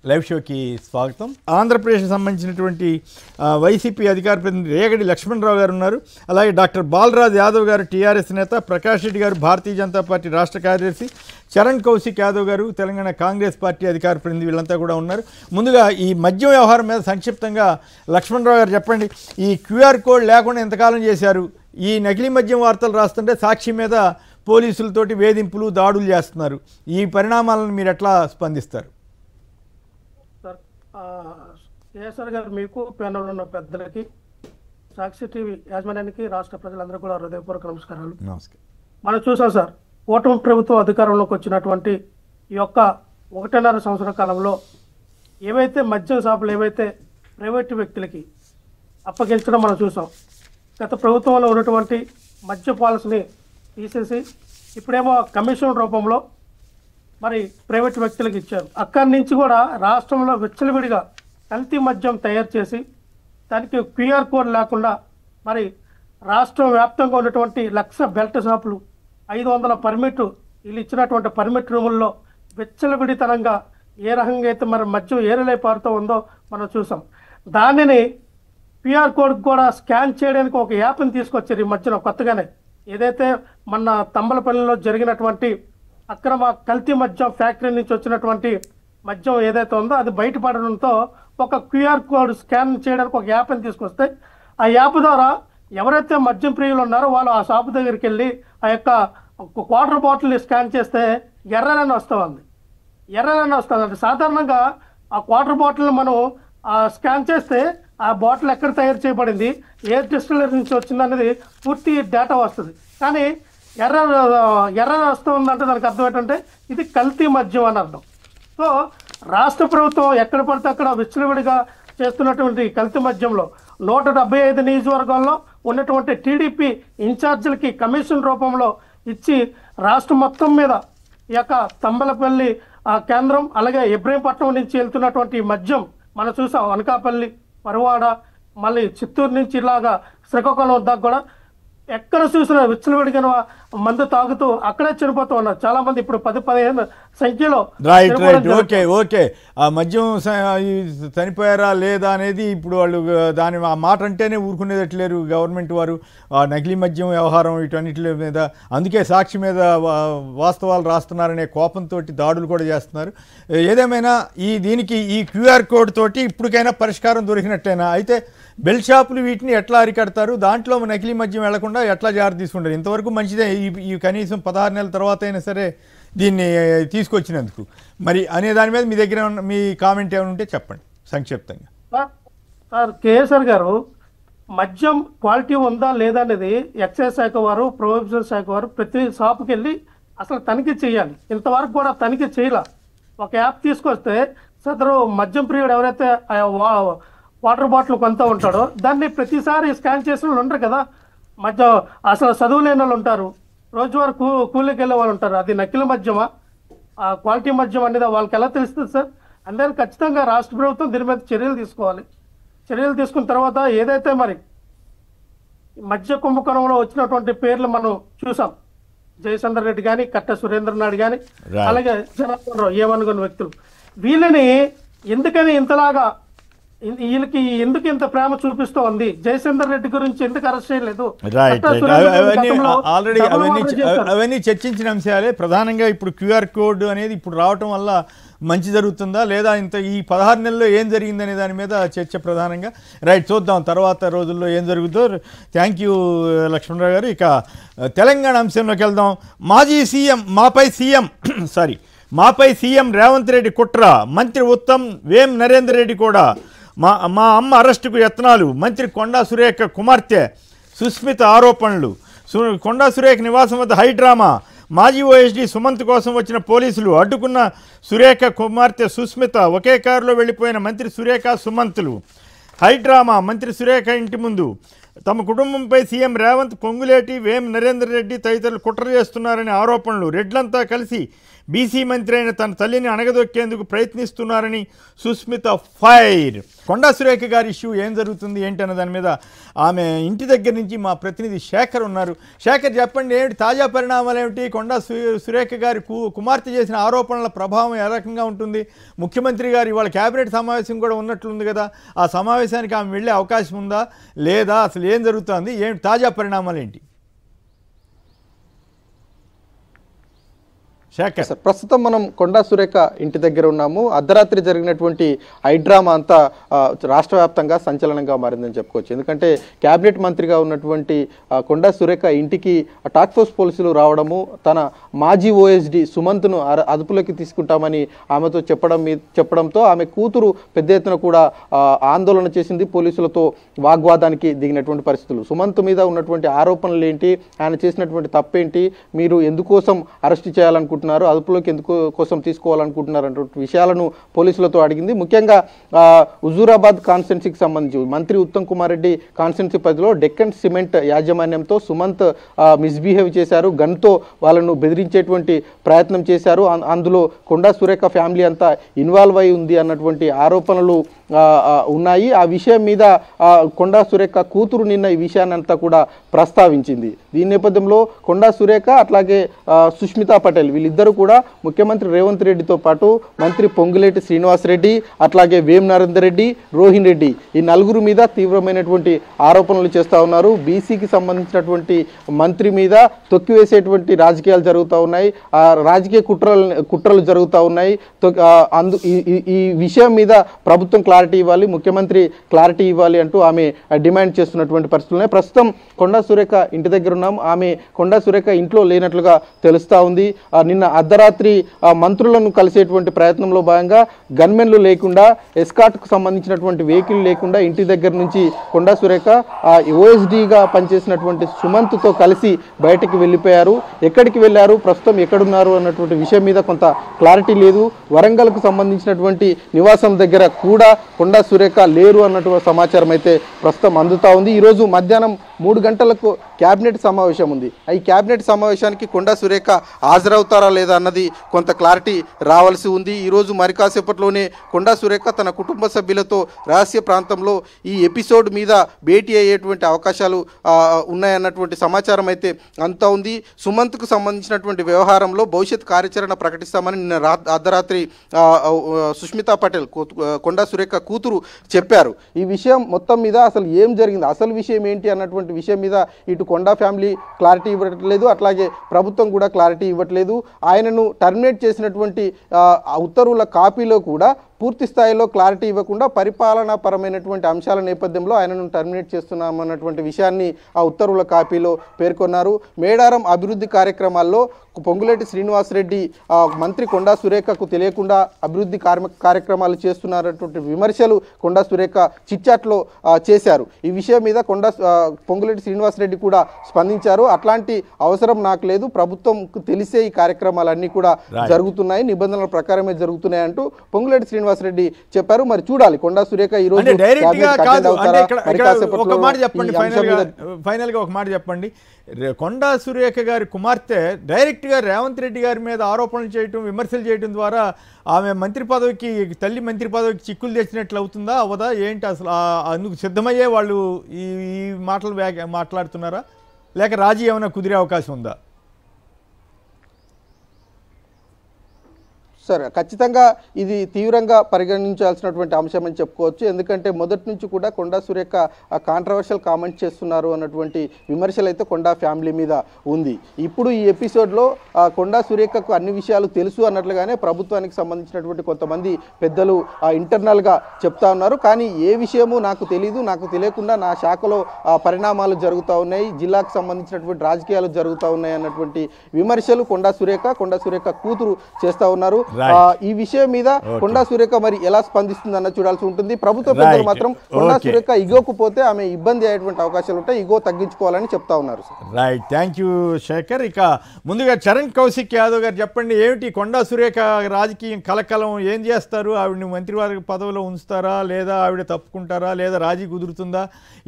Live షోకి స్వాగతం. ఆంధ్రప్రదేశ్కి సంబంధించినటువంటి వైసీపీ అధికార ప్రతినిధి రేగడి లక్ష్మణరావు గారు ఉన్నారు. అలాగే డాక్టర్ బాలరాజ్ యాదవ్ గారు టీఆర్ఎస్ నేత, ప్రకాష్ రెడ్డి గారు భారతీయ జనతా పార్టీ రాష్ట్ర కార్యదర్శి, చరణ్ కౌశిక్ యాదవ్ గారు తెలంగాణ కాంగ్రెస్ పార్టీ అధికార ప్రతినిధి, వీళ్ళంతా కూడా ఉన్నారు. ముందుగా ఈ మద్యం వ్యవహారం మీద సంక్షిప్తంగా లక్ష్మణరావు గారు చెప్పండి. ఈ క్యూఆర్ కోడ్ లేకుండా ఎంతకాలం చేశారు? ఈ నకిలీ మద్యం వార్తలు రాస్తుంటే సాక్షి మీద పోలీసులతోటి వేధింపులు, దాడులు చేస్తున్నారు. ఈ పరిణామాలను మీరు ఎట్లా స్పందిస్తారు? కేసర్ గారు, మీకు ప్యానల్ ఉన్న పెద్దలకి, సాక్షి టీవీ యాజమాన్యానికి, రాష్ట్ర ప్రజలందరూ కూడా హృదయపూర్వక నమస్కారాలు. నమస్కారం. మనం చూసాం సార్, కూటమి ప్రభుత్వం అధికారంలోకి వచ్చినటువంటి ఈ యొక్క 1.5 సంవత్సర కాలంలో ఏవైతే మద్యం షాపులు ఏవైతే ప్రైవేటు వ్యక్తులకి అప్పగించడం మనం చూసాం. గత ప్రభుత్వంలో ఉన్నటువంటి మద్య పాలసీని తీసేసి ఇప్పుడేమో కమిషన్ రూపంలో మరి ప్రైవేట్ వ్యక్తులకు ఇచ్చారు. అక్కడి నుంచి కూడా రాష్ట్రంలో విచ్చలవిడిగా కల్తీ మద్యం తయారు చేసి దానికి క్యూఆర్ కోడ్ లేకుండా మరి రాష్ట్రం వ్యాప్తంగా ఉన్నటువంటి 1,00,000 బెల్ట్ షాపులు, 500 పర్మిట్, వీళ్ళు ఇచ్చినటువంటి పర్మిట్ రూముల్లో విచ్చలవిడితనంగా ఏ రకంగా అయితే మరి మద్యం ఏరలై పారుతూ ఉందో మనం చూసాం. దానిని క్యూఆర్ కోడ్ కూడా స్కాన్ చేయడానికి ఒక యాప్ని తీసుకొచ్చారు ఈ మధ్యన కొత్తగానే. ఏదైతే మన తంబలపల్లిలో జరిగినటువంటి అక్రమ కల్తీ మద్యం ఫ్యాక్టరీ నుంచి వచ్చినటువంటి మద్యం ఏదైతే ఉందో అది బయటపడడంతో ఒక క్యూఆర్ కోడ్ స్కాన్ చేయడానికి ఒక యాప్ని తీసుకొస్తే ఆ యాప్ ద్వారా ఎవరైతే మద్యం ప్రియులు ఉన్నారో వాళ్ళు ఆ షాపు దగ్గరికి వెళ్ళి ఆ యొక్క క్వార్టర్ బాటిల్ని స్కాన్ చేస్తే ఎర్రని వస్తుంది. అంటే సాధారణంగా ఆ క్వార్టర్ బాటిల్ని మనం స్కాన్ చేస్తే ఆ బాటిల్ ఎక్కడ తయారు చేయబడింది, ఏ డిస్టిలరీ నుంచి వచ్చింది అనేది పూర్తి డేటా వస్తుంది. కానీ ఎర్ర వస్తుందంటే దానికి అర్థం ఏంటంటే ఇది కల్తీ మద్యం అని అర్థం. సో రాష్ట్ర ప్రభుత్వం ఎక్కడ పడితే అక్కడ విచ్చలవిడిగా చేస్తున్నటువంటి కల్తీ మద్యంలో 175 నియోజకవర్గాల్లో ఉన్నటువంటి టీడీపీ ఇన్ఛార్జీలకి కమిషన్ రూపంలో ఇచ్చి రాష్ట్రం మొత్తం మీద ఈ యొక్క తంబలపల్లి కేంద్రం, అలాగే ఇబ్రహీంపట్నం నుంచి వెళ్తున్నటువంటి మద్యం మనం చూసాం. అనకాపల్లి, పరవాడ, మళ్ళీ చిత్తూరు నుంచి ఇలాగా శ్రీకాకుళం దాకా కూడా ఎక్కడ చూసినా విచ్చలవిడిగా మందు తాగుతూ అక్కడే చనిపోతూ ఉన్నారు చాలా మంది. ఇప్పుడు 10-15 సంఖ్యలో. ఓకే ఆ మద్యం చనిపోయారా లేదా అనేది ఇప్పుడు వాళ్ళు దాని ఆ మాట అంటేనే ఊరుకునేదట్లేరు గవర్నమెంట్ వారు. ఆ నకిలీ మద్యం వ్యవహారం వీటన్నిటి మీద అందుకే సాక్షి మీద వాస్తవాలు రాస్తున్నారనే కోపంతో దాడులు కూడా చేస్తున్నారు. ఏదేమైనా దీనికి ఈ క్యూఆర్ కోడ్ తోటి ఇప్పటికైనా పరిష్కారం దొరికినట్టేనా? అయితే బెల్ షాపులు వీటిని ఎట్లా అరికడతారు? దాంట్లో నకిలీ మద్యం వెళ్లకుండా ఎట్లా జాగ్రత్త తీసుకుంటారు? ఇంతవరకు మంచిదే ఈ కనీసం 16 నెలల తర్వాత అయినా సరే దీన్ని తీసుకొచ్చినందుకు. మరి అనే దాని మీద మీ దగ్గర మీ కామెంట్ ఏమైనా ఉంటే చెప్పండి సంక్షిప్తంగా. సార్, కేఎస్ఆర్ గారు, మద్యం క్వాలిటీ ఉందా లేదా అనేది ఎక్సైజ్ శాఖ వారు, ప్రొహిబిషన్ శాఖ వారు ప్రతి షాపుకి వెళ్ళి అసలు తనిఖీ చేయాలి. ఇంతవరకు కూడా తనిఖీ చేయాల. ఒక యాప్ తీసుకొస్తే సదరు మద్యం ప్రియుడు ఎవరైతే వాటర్ బాటిల్ కొంత ఉంటాడో దాన్ని ప్రతిసారి స్కాన్ చేసిన వాళ్ళు ఉంటారు కదా. మద్యం అసలు చదువు లేని వాళ్ళు ఉంటారు, రోజువారు కూలీకి వెళ్ళే వాళ్ళు ఉంటారు. అది నకిలీ మద్యమా, క్వాలిటీ మద్యం అనేది వాళ్ళకి ఎలా తెలుస్తుంది సార్? అందుకని ఖచ్చితంగా రాష్ట్ర ప్రభుత్వం దీని మీద చర్యలు తీసుకోవాలి. చర్యలు తీసుకున్న తర్వాత ఏదైతే మరి మద్య కుంభకోణంలో వచ్చినటువంటి పేర్లు మనం చూసాం. జయచంద్ర రెడ్డి కానీ, కట్ట సురేంద్రనాథ్ కానీ, అలాగే జనార్దన్ రావు, ఏమనుకున్న వ్యక్తులు, వీళ్ళని ఎందుకని ఇంతలాగా వీళ్ళకి ఎందుకు ఇంత ప్రేమ చూపిస్తూ ఉంది? జయచంద్ర రెడ్డి గురించి ఎందుకు అరెస్ట్ చేయలేదు? ఆల్రెడీ అవన్నీ చర్చించిన అంశాలే. ప్రధానంగా ఇప్పుడు క్యూఆర్ కోడ్ అనేది ఇప్పుడు రావటం వల్ల మంచి జరుగుతుందా లేదా, ఈ 16 నెలల్లో ఏం జరిగిందనే దాని మీద చర్చ ప్రధానంగా. రైట్, చూద్దాం తర్వాత రోజుల్లో ఏం జరుగుతుందో. థ్యాంక్ యూ లక్ష్మణరావు గారు. ఇక తెలంగాణ అంశంలోకి వెళ్దాం. మాపై సీఎం రేవంత్ రెడ్డి కుట్ర, మంత్రి ఉత్తమ్, వేం నరేందర్ రెడ్డి కూడా మా అమ్మ అరెస్టుకు యత్నాలు, మంత్రి కొండా సురేఖ కుమార్తె సుస్మిత ఆరోపణలు, కొండా సురేఖ నివాసం వద్ద హైడ్రామా, మాజీ ఓఎస్డీ సుమంత్ కోసం వచ్చిన పోలీసులు అడ్డుకున్న సురేఖ కుమార్తె సుస్మిత, ఒకే కారులో వెళ్ళిపోయిన మంత్రి సురేఖ సుమంత్లు, హైడ్రామా, మంత్రి సురేఖ ఇంటి ముందు, తమ కుటుంబంపై సీఎం రేవంత్, పొంగులేటి, వేం నరేందర్ రెడ్డి తదితరులు కుట్ర చేస్తున్నారనే ఆరోపణలు, రెడ్లంతా కలిసి బీసీ మంత్రి అయిన తన తల్లిని అణగదొక్కేందుకు ప్రయత్నిస్తున్నారని సుస్మిత ఫైర్. కొండా సురేఖ గారి ఇష్యూ ఏం జరుగుతుంది ఏంటి అన్న దాని మీద ఆమె ఇంటి దగ్గర నుంచి మా ప్రతినిధి శేఖర్ ఉన్నారు. శేఖర్, చెప్పండి, ఏమిటి తాజా పరిణామాలు ఏమిటి? కొండా సురేఖ గారి కుమార్తె చేసిన ఆరోపణల ప్రభావం ఏ రకంగా ఉంటుంది? ముఖ్యమంత్రి గారు ఇవాళ కేబినెట్ సమావేశం కూడా ఉన్నట్లుంది కదా, ఆ సమావేశానికి ఆమె వెళ్ళే అవకాశం ఉందా లేదా? అసలు ఏం జరుగుతుంది? ఏంటి తాజా పరిణామాలు ఏంటి? ప్రస్తుతం మనం కొండా సురేఖ ఇంటి దగ్గర ఉన్నాము. అర్ధరాత్రి జరిగినటువంటి హైడ్రామా అంతా రాష్ట్ర వ్యాప్తంగా సంచలనంగా మారిందని చెప్పుకోవచ్చు. ఎందుకంటే కేబినెట్ మంత్రిగా ఉన్నటువంటి కొండా సురేఖ ఇంటికి టాస్క్ ఫోర్స్ పోలీసులు రావడము, తన మాజీ ఓఎస్డి సుమంత్ను అదుపులోకి తీసుకుంటామని ఆమెతో చెప్పడంతో ఆమె కూతురు పెద్ద ఎత్తున కూడా ఆందోళన చేసింది. పోలీసులతో వాగ్వాదానికి దిగినటువంటి పరిస్థితులు. సుమంత్ మీద ఉన్నటువంటి ఆరోపణలు ఏంటి, ఆయన చేసినటువంటి తప్పేంటి, మీరు ఎందుకోసం అరెస్ట్ చేయాలనుకుంటున్నారు, అదుపులోకి ఎందుకోసం తీసుకోవాలనుకుంటున్నారు అనే విషయాలను పోలీసులతో అడిగింది. ముఖ్యంగా హుజూరాబాద్ కాన్స్టిట్యున్సీకి సంబంధించి మంత్రి ఉత్తమ్ కుమార్ రెడ్డి కాన్స్టిట్యున్సీ పరిధిలో డెక్కన్ సిమెంట్ యాజమాన్యంతో సుమంత్ మిస్బిహేవ్ చేశారు, గన్తో వాళ్ళను బెదిరించేటువంటి ప్రయత్నం చేశారు, అందులో కొండా సురేఖ ఫ్యామిలీ అంతా ఇన్వాల్వ్ అయి ఉంది అన్నటువంటి ఆరోపణలు ఉన్నాయి. ఆ విషయం మీద కొండా సురేఖ కూతురు నిన్న ఈ విషయాన్ని అంతా కూడా ప్రస్తావించింది. దీని నేపథ్యంలో కొండా సురేఖ అట్లాగే సుష్మితా పటేల్ వీళ్ళిద్దరూ కూడా ముఖ్యమంత్రి రేవంత్ రెడ్డితో పాటు మంత్రి పొంగులేటి శ్రీనివాసరెడ్డి అట్లాగే వేం నరేందర్ రెడ్డి, రోహిన్ రెడ్డి ఈ నలుగురు మీద తీవ్రమైనటువంటి ఆరోపణలు చేస్తూ ఉన్నారు. బీసీకి సంబంధించినటువంటి మంత్రి మీద తొక్కివేసేటువంటి రాజకీయాలు జరుగుతూ ఉన్నాయి, రాజకీయ కుట్రలు జరుగుతూ ఉన్నాయి. ఈ విషయం మీద ప్రభుత్వం క్లారిటీ ఇవ్వాలి, ముఖ్యమంత్రి క్లారిటీ ఇవ్వాలి అంటూ ఆమె డిమాండ్ చేస్తున్నటువంటి పరిస్థితులు. ప్రస్తుతం కొండా సురేఖ ఇంటి దగ్గర ఉన్నాం. ఆమె కొండా సురేఖ ఇంట్లో లేనట్లుగా తెలుస్తూ ఉంది. నిన్న అర్ధరాత్రి మంత్రులను కలిసేటువంటి ప్రయత్నంలో భాగంగా గన్మెన్లు లేకుండా, ఎస్కాట్కు సంబంధించినటువంటి వెహికల్ లేకుండా ఇంటి దగ్గర నుంచి కొండా సురేఖ ఓఎస్డీగా పనిచేసినటువంటి సుమంత్తో కలిసి బయటికి వెళ్ళిపోయారు. ఎక్కడికి వెళ్ళారు, ప్రస్తుతం ఎక్కడున్నారు అన్నటువంటి విషయం మీద కొంత క్లారిటీ లేదు. వరంగల్కు సంబంధించినటువంటి నివాసం దగ్గర కూడా కొండా సురేఖ లేరు అన్నటువంటి సమాచారం అయితే ప్రస్తుతం అందుతా ఉంది. ఈరోజు మధ్యాహ్నం 3 గంటలకు క్యాబినెట్ సమావేశం ఉంది. ఈ క్యాబినెట్ సమావేశానికి కొండా సురేఖ హాజరవుతారా లేదా అన్నది కొంత క్లారిటీ రావాల్సి ఉంది. ఈరోజు మరి కాసేపట్లోనే కొండా సురేఖ తన కుటుంబ సభ్యులతో రహస్య ప్రాంతంలో ఈ ఎపిసోడ్ మీద భేటీ అయ్యేటువంటి అవకాశాలు ఉన్నాయన్నటువంటి సమాచారం అయితే అంతా ఉంది. సుమంత్కు సంబంధించినటువంటి వ్యవహారంలో భవిష్యత్ కార్యాచరణ ప్రకటిస్తామని నిన్న అర్ధరాత్రి సుష్మితా పటేల్ కొండా సురేఖ కూతురు చెప్పారు. ఈ విషయం మొత్తం మీద అసలు ఏం జరిగింది, అసలు విషయం ఏంటి అన్నటువంటి విషయం మీద ఇటు కొండా ఫ్యామిలీ క్లారిటీ ఇవ్వట్లేదు, అట్లాగే ప్రభుత్వం కూడా క్లారిటీ ఇవ్వట్లేదు. ఆయనను టర్మినేట్ చేసినటువంటి ఉత్తర్వుల కాపీలో కూడా పూర్తి స్థాయిలో క్లారిటీ ఇవ్వకుండా పరిపాలనా పరమైనటువంటి అంశాల నేపథ్యంలో ఆయనను టర్మినేట్ చేస్తున్నామన్నటువంటి విషయాన్ని ఆ ఉత్తర్వుల కాపీలో పేర్కొన్నారు. మేడారం అభివృద్ధి కార్యక్రమాల్లో పొంగులేటి శ్రీనివాసరెడ్డి మంత్రి కొండా సురేఖకు తెలియకుండా అభివృద్ధి కార్యక్రమాలు చేస్తున్నారన్నటువంటి విమర్శలు కొండా సురేఖ చిట్చాట్లో చేశారు. ఈ విషయం మీద పొంగులేటి శ్రీనివాసరెడ్డి కూడా స్పందించారు. అట్లాంటి అవసరం నాకు లేదు, ప్రభుత్వంకు తెలిసే ఈ కార్యక్రమాలన్నీ కూడా జరుగుతున్నాయి, నిబంధనల ప్రకారమే జరుగుతున్నాయి అంటూ పొంగులేటి శ్రీనివాసరెడ్డి చెప్పారు. మరి చూడాలి కొండా సురేఖ ఈ రోజు ఫైనల్ గా ఒక మాట చెప్పండి. కొండా సురేఖ గారి కుమార్తె డైరెక్ట్గా రేవంత్ రెడ్డి గారి మీద ఆరోపణలు చేయటం, విమర్శలు చేయడం ద్వారా ఆమె తల్లి మంత్రి పదవికి చిక్కులు తెచ్చినట్లు అవుతుందా, అవదా, ఏంటి అసలు? అందుకు సిద్ధమయ్యే వాళ్ళు ఈ మాటలు మాట్లాడుతున్నారా, లేక రాజీ ఏమైనా కుదిరే అవకాశం ఉందా? సరే, ఖచ్చితంగా ఇది తీవ్రంగా పరిగణించాల్సినటువంటి అంశం అని చెప్పుకోవచ్చు. ఎందుకంటే మొదటి నుంచి కూడా కొండా సురేఖ కాంట్రవర్షియల్ కామెంట్ చేస్తున్నారు అన్నటువంటి విమర్శలు అయితే కొండా ఫ్యామిలీ మీద ఉంది. ఇప్పుడు ఈ ఎపిసోడ్లో కొండా సురేఖకు అన్ని విషయాలు తెలుసు అన్నట్లుగానే ప్రభుత్వానికి సంబంధించినటువంటి కొంతమంది పెద్దలు ఇంటర్నల్గా చెప్తా ఉన్నారు. కానీ ఏ విషయమూ నాకు తెలీదు, నాకు తెలియకుండా నా శాఖలో పరిణామాలు జరుగుతూ ఉన్నాయి, జిల్లాకు సంబంధించినటువంటి రాజకీయాలు జరుగుతూ ఉన్నాయి అన్నటువంటి విమర్శలు కొండా సురేఖ కూతురు చేస్తూ ఉన్నారు. ఈ విషయం మీద కొండా సురేఖ మరి ఎలా స్పందిస్తుంది అన్న చూడాల్సి ఉంటుంది. ప్రభుత్వ పెద్దలు మాత్రం కొండా సురేఖ ఇగోకు పోతే ఆమె ఇబ్బంది అయ్యేటువంటి అవకాశాలు ఉంటాయి, ఇగో తగ్గించుకోవాలని చెప్తా ఉన్నారు. Right, thank you Shekhar. ఇక ముందుగా చరణ్ కౌశిక్ యాదవ్ గారు చెప్పండి, ఏమిటి కొండా సురేఖ రాజకీయం కలకలం, ఏం చేస్తారు? ఆవిడని మంత్రివర్గ పదవిలో ఉంచుతారా, లేదా ఆవిడ తప్పుకుంటారా, లేదా రాజీ కుదురుతుందా?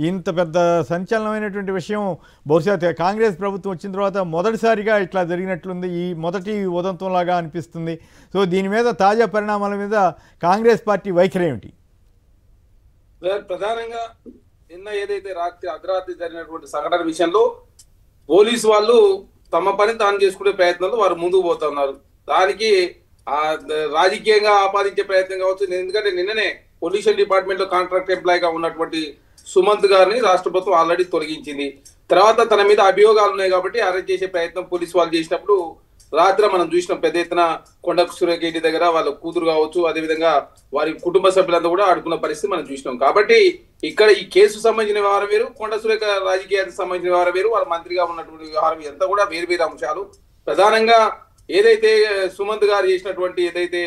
ఇంత పెద్ద సంచలనమైనటువంటి విషయం బహుశా కాంగ్రెస్ ప్రభుత్వం వచ్చిన తర్వాత మొదటిసారిగా ఇట్లా జరిగినట్లుంది, ఈ మొదటి ఉదంతంలాగా అనిపిస్తుంది. సో దీని మీద తాజా పరిణామాల మీద కాంగ్రెస్ పార్టీ వైఖరి ఏమిటి? ప్రధానంగా నిన్న ఏదైతే అర్ధరాత్రి జరిగినటువంటి సంఘటన విషయంలో పోలీసు వాళ్ళు తమ పని తాను చేసుకునే ప్రయత్నంలో వారు ముందుకు పోతున్నారు. దానికి రాజకీయంగా ఆపాదించే ప్రయత్నం కావచ్చు. ఎందుకంటే నిన్ననే పొల్యూషన్ డిపార్ట్మెంట్ లో కాంట్రాక్ట్ ఎంప్లాయీగా ఉన్నటువంటి సుమంత్ గారిని రాష్ట్ర ప్రభుత్వం ఆల్రెడీ తొలగించింది. తర్వాత తన మీద అభియోగాలు ఉన్నాయి కాబట్టి అరెస్ట్ చేసే ప్రయత్నం పోలీసు వాళ్ళు చేసినప్పుడు రాత్రి మనం చూసినాం పెద్ద ఎత్తున కొండ సురేఖ ఇంటి దగ్గర వాళ్ళ కూతురు కావచ్చు, అదేవిధంగా వారి కుటుంబ సభ్యులంతా కూడా ఆడుకున్న పరిస్థితి మనం చూసినాం. కాబట్టి ఇక్కడ ఈ కేసు సంబంధించిన వ్యవహారం వేరు, కొండ సురేఖ రాజకీయానికి సంబంధించిన వ్యవహారం వేరు, వాళ్ళ మంత్రిగా ఉన్నటువంటి వ్యవహారం ఎంత కూడా వేరు వేరు అంశాలు. ప్రధానంగా ఏదైతే సుమంత్ గారు చేసినటువంటి ఏదైతే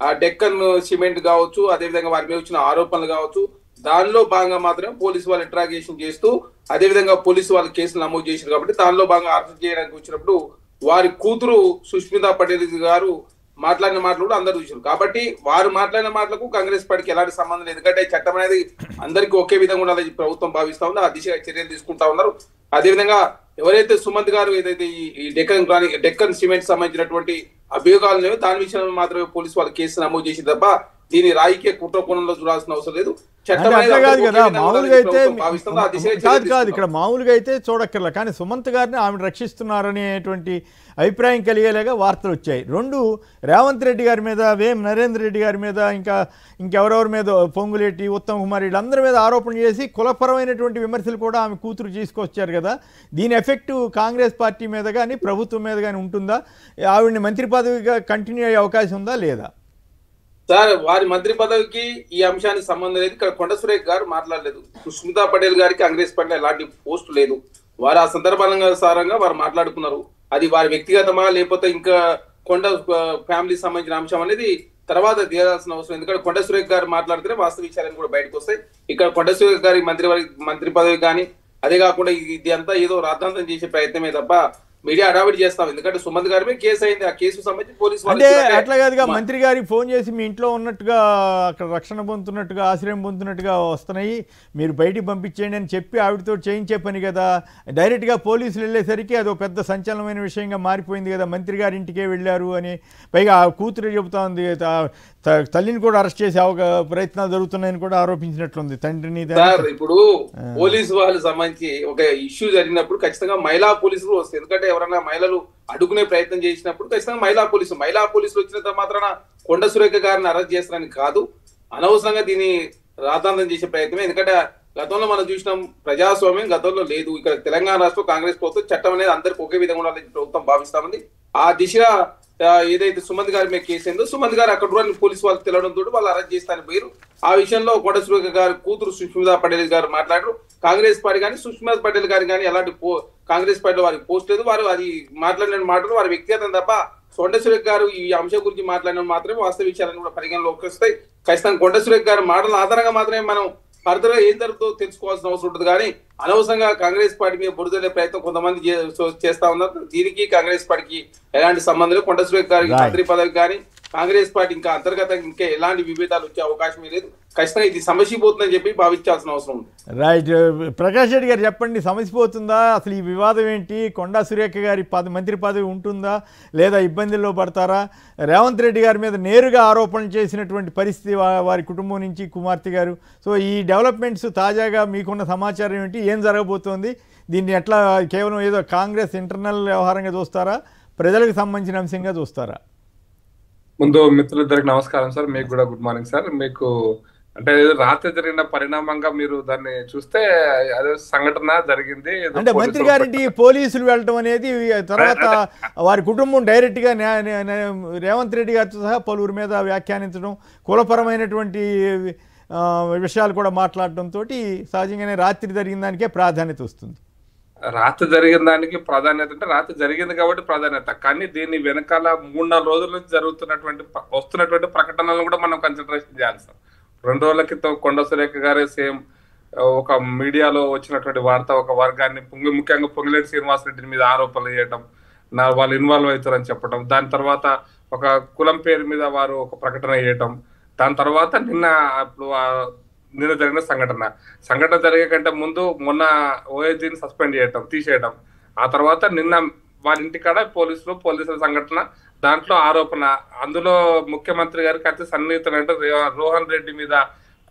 ఆ డెక్కన్ సిమెంట్ కావచ్చు, అదేవిధంగా వారి మీద వచ్చిన ఆరోపణలు కావచ్చు, దానిలో భాగంగా మాత్రమే పోలీసు వాళ్ళు ఇంట్రాగేషన్ చేస్తూ అదేవిధంగా పోలీసు వాళ్ళు కేసులు నమోదు చేశారు. కాబట్టి దానిలో భాగంగా అరెస్ట్ చేయడానికి వచ్చినప్పుడు వారి కూతురు సుష్మితా పటేల్ గారు మాట్లాడిన మాటలు కూడా అందరూ చూశారు. కాబట్టి వారు మాట్లాడిన మాటలకు కాంగ్రెస్ పార్టీకి ఎలాంటి సంబంధం లేదు. ఎందుకంటే చట్టం అనేది అందరికీ ఒకే విధంగా ఉండాలని ప్రభుత్వం భావిస్తా ఉంది, ఆ దిశగా చర్యలు తీసుకుంటా ఉన్నారు. అదేవిధంగా ఎవరైతే సుమంత్ గారు ఏదైతే ఈ డెక్కన్ సిమెంట్ సంబంధించినటువంటి అభియోగాలు లేవో దాని విషయంలో మాత్రమే పోలీసు వాళ్ళు కేసు నమోదు చేసి తప్ప దీని రాజకీయ కుట్ర కోణంలో చూడాల్సిన అవసరం లేదు. కాదు కదా, మామూలుగా అయితే కాదు ఇక్కడ మామూలుగా అయితే చూడక్కర్లా, కానీ సుమంత్ గారిని ఆమెను రక్షిస్తున్నారనేటువంటి అభిప్రాయం కలిగేలాగా వార్తలు వచ్చాయి. రెండు, రేవంత్ రెడ్డి గారి మీద, వేం నరేంద్ర రెడ్డి గారి మీద, ఇంకెవరెవరి మీద, పొంగులేటి, ఉత్తమ్ కుమార్, వీళ్ళందరి మీద ఆరోపణ చేసి కులపరమైనటువంటి విమర్శలు కూడా ఆమె కూతురు తీసుకొచ్చారు కదా. దీని ఎఫెక్ట్ కాంగ్రెస్ పార్టీ మీద కానీ ప్రభుత్వం మీద కానీ ఉంటుందా? ఆవిడని మంత్రి పదవిగా కంటిన్యూ అయ్యే అవకాశం ఉందా లేదా? సార్, వారి మంత్రి పదవికి ఈ అంశానికి సంబంధం లేదు. ఇక్కడ కొండ సురేఖ గారు మాట్లాడలేదు. సుష్మితా పటేల్ గారికి కాంగ్రెస్ పార్టీ ఎలాంటి పోస్టు లేదు. వారు ఆ సందర్భానుసారంగా వారు మాట్లాడుకున్నారు. అది వారి వ్యక్తిగతమా లేకపోతే ఇంకా కొండ ఫ్యామిలీకి సంబంధించిన అంశం అనేది తర్వాత తీరాల్సిన అవసరం. ఎందుకంటే కొండ సురేఖ గారు మాట్లాడితేనే వాస్తవ విషయాలను కూడా బయటకు వస్తాయి. ఇక్కడ కొండ సురేఖ గారి మంత్రి పదవి కానీ అదే కాకుండా ఇది అంతా ఏదో రాద్ధాంతం చేసే ప్రయత్నమే తప్ప మీడియా అడావిడి చేస్తాం. ఎందుకంటే సుమంత్ గారి మీద కేసు అయింది, ఆ కేసు సంబంధించి పోలీసు అంటే అట్లా కాదుగా, మంత్రి గారికి ఫోన్ చేసి మీ ఇంట్లో ఉన్నట్టుగా అక్కడ రక్షణ పొందుతున్నట్టుగా ఆశ్రయం పొందుతున్నట్టుగా వస్తున్నాయి, మీరు బయటికి పంపించేయండి అని చెప్పి ఆవిడతో చేయించే పని కదా. డైరెక్ట్గా పోలీసులు వెళ్ళేసరికి అది ఒక పెద్ద సంచలనమైన విషయంగా మారిపోయింది కదా. మంత్రి గారి ఇంటికే వెళ్ళారు అని పైగా ఆ కూతురు చెబుతా ఉంది, తల్లిని కూడా అరెస్ట్ చేసే ప్రయత్నాలు జరుగుతున్నాయని కూడా ఆరోపించినట్లుంది తండ్రిని. ఇప్పుడు పోలీసు వాళ్ళకి సంబంధించి ఒక ఇష్యూ జరిగినప్పుడు ఖచ్చితంగా మహిళా పోలీసులు వస్తాయి. ఎందుకంటే ఎవరైనా మహిళలు అడ్డుకునే ప్రయత్నం చేసినప్పుడు ఖచ్చితంగా మహిళా పోలీసులు వచ్చినంత మాత్రాన కొండ సురేఖ గారిని అరెస్ట్ చేస్తారని కాదు, అనవసరంగా దీన్ని రాద్ధాంతం చేసే ప్రయత్నమే. ఎందుకంటే గతంలో మనం చూసినాం, ప్రజాస్వామ్యం గతంలో లేదు. ఇక్కడ తెలంగాణ రాష్ట్రం కాంగ్రెస్ ప్రభుత్వం చట్టం అనేది అందరికి ఒకే విధంగా ఉండాలని ప్రభుత్వం భావిస్తా ఉంది. ఆ దిశగా ఏదైతే సుమంత్ గారి మీద కేసు అయిందో సుమంత్ గారు అక్కడ పోలీసు వాళ్ళకి తెలవడంతో వాళ్ళు అరెస్ట్ చేస్తారని పోయారు. ఆ విషయంలో కొండ సురేఖ గారి కూతురు సుష్మితా పటేల్ గారు మాట్లాడారు. కాంగ్రెస్ పార్టీ కానీ సుష్మితా పటేల్ గారి కానీ ఎలాంటి కాంగ్రెస్ పార్టీలో వారికి పోస్ట్ లేదు. వారు అది మాట్లాడిన మాటలు వారి వ్యక్తిగతం తప్ప కొండ సురేఖ గారు ఈ అంశం గురించి మాట్లాడిన మాత్రమే వాస్తవ విషయాలను కూడా పరిగణలోకి వస్తాయి. ఖచ్చితంగా కొండ సురేఖ గారి మాటల ఆధారంగా మాత్రమే మనం ఫర్దర్ గా ఏం జరుగుతుందో తెలుసుకోవాల్సిన అవసరం ఉంటుంది. కానీ అనవసరంగా కాంగ్రెస్ పార్టీ మీద బురదలే ప్రయత్నం కొంతమంది చేస్తా ఉన్నారు. దీనికి కాంగ్రెస్ పార్టీకి ఎలాంటి సంబంధం లేదు. కొండ సురేఖ గారికి మంత్రి పదవి కానీ కాంగ్రెస్ పార్టీ ఇంకా అంతర్గతంగా ఇంకా ఎలాంటి విభేదాలు వచ్చే అవకాశం లేదు. ఖచ్చితంగా ఇది సమస్యపోతుందని చెప్పి భావించాల్సిన అవసరం ఉంది. రైట్, ప్రకాష్ రెడ్డి గారు చెప్పండి, సమస్యపోతుందా? అసలు ఈ వివాదం ఏంటి? కొండా సురేఖ గారి మంత్రి పదవి ఉంటుందా లేదా ఇబ్బందుల్లో పడతారా? రేవంత్ రెడ్డి గారి మీద నేరుగా ఆరోపణలు చేసినటువంటి పరిస్థితి వారి కుటుంబం నుంచి కుమార్తె గారు. సో ఈ డెవలప్మెంట్స్ తాజాగా మీకున్న సమాచారం ఏంటి? ఏం జరగబోతోంది? దీన్ని ఎట్లా కేవలం ఏదో కాంగ్రెస్ ఇంటర్నల్ వ్యవహారంగా చూస్తారా, ప్రజలకు సంబంధించిన అంశంగా చూస్తారా? ముందు మిత్రులిద్దరికి నమస్కారం సార్, మీకు కూడా గుడ్ మార్నింగ్ సార్. మీకు అంటే రాత్రి జరిగిన పరిణామంగా మీరు దాన్ని చూస్తే అదే సంఘటన జరిగింది. అంటే మంత్రి గారింటి పోలీసులు వెళ్ళటం అనేది, తర్వాత వారి కుటుంబం డైరెక్ట్ గా రేవంత్ రెడ్డి గారితో సహా పలువురి మీద వ్యాఖ్యానించడం, కులపరమైనటువంటి విషయాలు కూడా మాట్లాడటంతో సహజంగానే రాత్రి జరిగిన దానికే ప్రాధాన్యత వస్తుంది. రాత్రి జరిగిన దానికి ప్రాధాన్యత అంటే రాత్రి జరిగింది కాబట్టి ప్రాధాన్యత, కానీ దీని వెనకాల 3-4 రోజుల నుంచి వస్తున్నటువంటి ప్రకటనలను కూడా మనం కన్సిడరేషన్ చేయాలి సార్. 2 రోజుల క్రితం కొండా సురేఖ గారే సేమ్ ఒక మీడియాలో వచ్చినటువంటి వార్త, ఒక వర్గాన్ని ముఖ్యంగా పొంగిలేటి శ్రీనివాసరెడ్డి మీద ఆరోపణలు చేయడం, వాళ్ళు ఇన్వాల్వ్ అవుతారని చెప్పడం, దాని తర్వాత ఒక కులం పేరు మీద వారు ఒక ప్రకటన చేయటం, దాని తర్వాత నిన్న జరిగిన సంఘటన జరిగే కంటే ముందు మొన్న ఓఎస్డీని సస్పెండ్ చేయటం, తీసేయటం, ఆ తర్వాత నిన్న వారి ఇంటికాడ పోలీసుల సంఘటన, దాంట్లో ఆరోపణ, అందులో ముఖ్యమంత్రి గారికి అతి సన్నిహితులంటే రోహన్ రెడ్డి మీద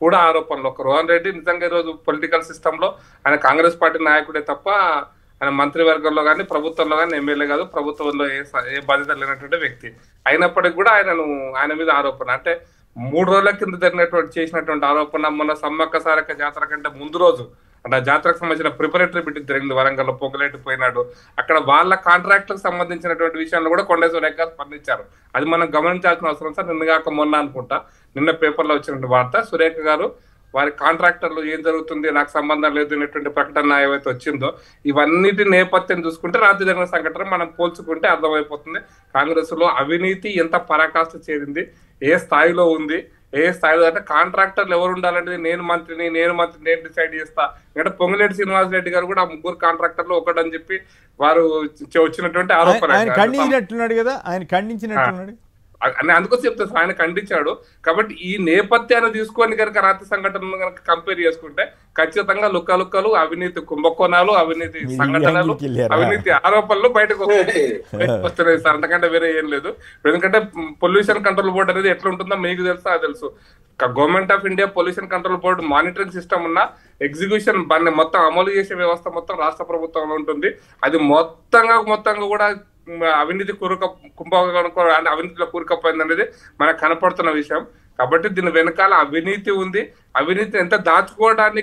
కూడా ఆరోపణలు. ఒక రోహన్ రెడ్డి నిజంగా ఈరోజు పొలిటికల్ సిస్టమ్ లో ఆయన కాంగ్రెస్ పార్టీ నాయకుడే తప్ప ఆయన మంత్రివర్గంలో కానీ ప్రభుత్వంలో కానీ ఎమ్మెల్యే కాదు, ప్రభుత్వంలో ఏ బాధ్యత లేనటువంటి వ్యక్తి. అయినప్పటికీ కూడా ఆయన మీద ఆరోపణ అంటే 3 రోజుల కింద చేసినటువంటి ఆరోపణ మొన్న సమ్మక్క సారక్క జాతర కంటే ముందు రోజు అంటే ఆ జాతరకు సంబంధించిన ప్రిపరేటరీ మీటింగ్ జరిగింది వరంగల్లో, పొంగులేటి పోయినాడు. అక్కడ వాళ్ళ కాంట్రాక్ట్లకు సంబంధించినటువంటి విషయంలో కూడా కొండా సురేఖ స్పందించారు. అది మనం గమనించాల్సిన అవసరం సార్. నిన్నగాక మొన్న అనుకుంటా నిన్న పేపర్లో వచ్చినటువంటి వార్త, సురేఖ గారు వారి కాంట్రాక్టర్లు ఏం జరుగుతుంది నాకు సంబంధం లేదు అనేటువంటి ప్రకటన ఏవైతే వచ్చిందో, ఇవన్నిటి నేపథ్యం చూసుకుంటే రాత్రి జరిగిన సంఘటన మనం పోల్చుకుంటే అర్థమైపోతుంది కాంగ్రెస్ లో అవినీతి ఎంత పరాకాష్ఠ చేరింది, ఏ స్థాయిలో ఉంది, ఏ స్థాయిలో అంటే కాంట్రాక్టర్లు ఎవరు ఉండాలంటే నేను మంత్రిని నేను డిసైడ్ చేస్తా. ఎందుకంటే పొంగులేటి శ్రీనివాసరెడ్డి గారు కూడా ఆ 3 కాంట్రాక్టర్లు ఒకటని చెప్పి వారు వచ్చినటువంటి ఆరోపణ. ఆయన ఖండించినట్టున్నాడు కదా, ఆయన ఖండించినట్టున్నాడు. అందుకోసం చెప్తాను, ఆయన ఖండించాడు. కాబట్టి ఈ నేపథ్యాన్ని తీసుకొని కనుక రాత్రి సంఘటనలు కనుక కంపేర్ చేసుకుంటే ఖచ్చితంగా లుక్కలు, అవినీతి కుంభకోణాలు, అవినీతి సంఘటనలు, అవినీతి ఆరోపణలు బయటకు వస్తున్నాయి సార్. అంతకంటే వేరే ఏం లేదు. ఎందుకంటే పొల్యూషన్ కంట్రోల్ బోర్డు అనేది ఎట్లా ఉంటుందో మీకు తెలుసు, అది తెలుసు. Government of India pollution control board monitoring system ఉన్న ఎగ్జిక్యూషన్ దాన్ని మొత్తం అమలు చేసే వ్యవస్థ మొత్తం రాష్ట్ర ప్రభుత్వంలో ఉంటుంది. అది మొత్తంగా కూడా అవినీతి అవినీతిలో కూరుకపోయింది అనేది మనకు కనపడుతున్న విషయం. కాబట్టి దీని వెనకాల అవినీతి ఉంది. అవినీతి ఎంత దాచుకున్నదాన్ని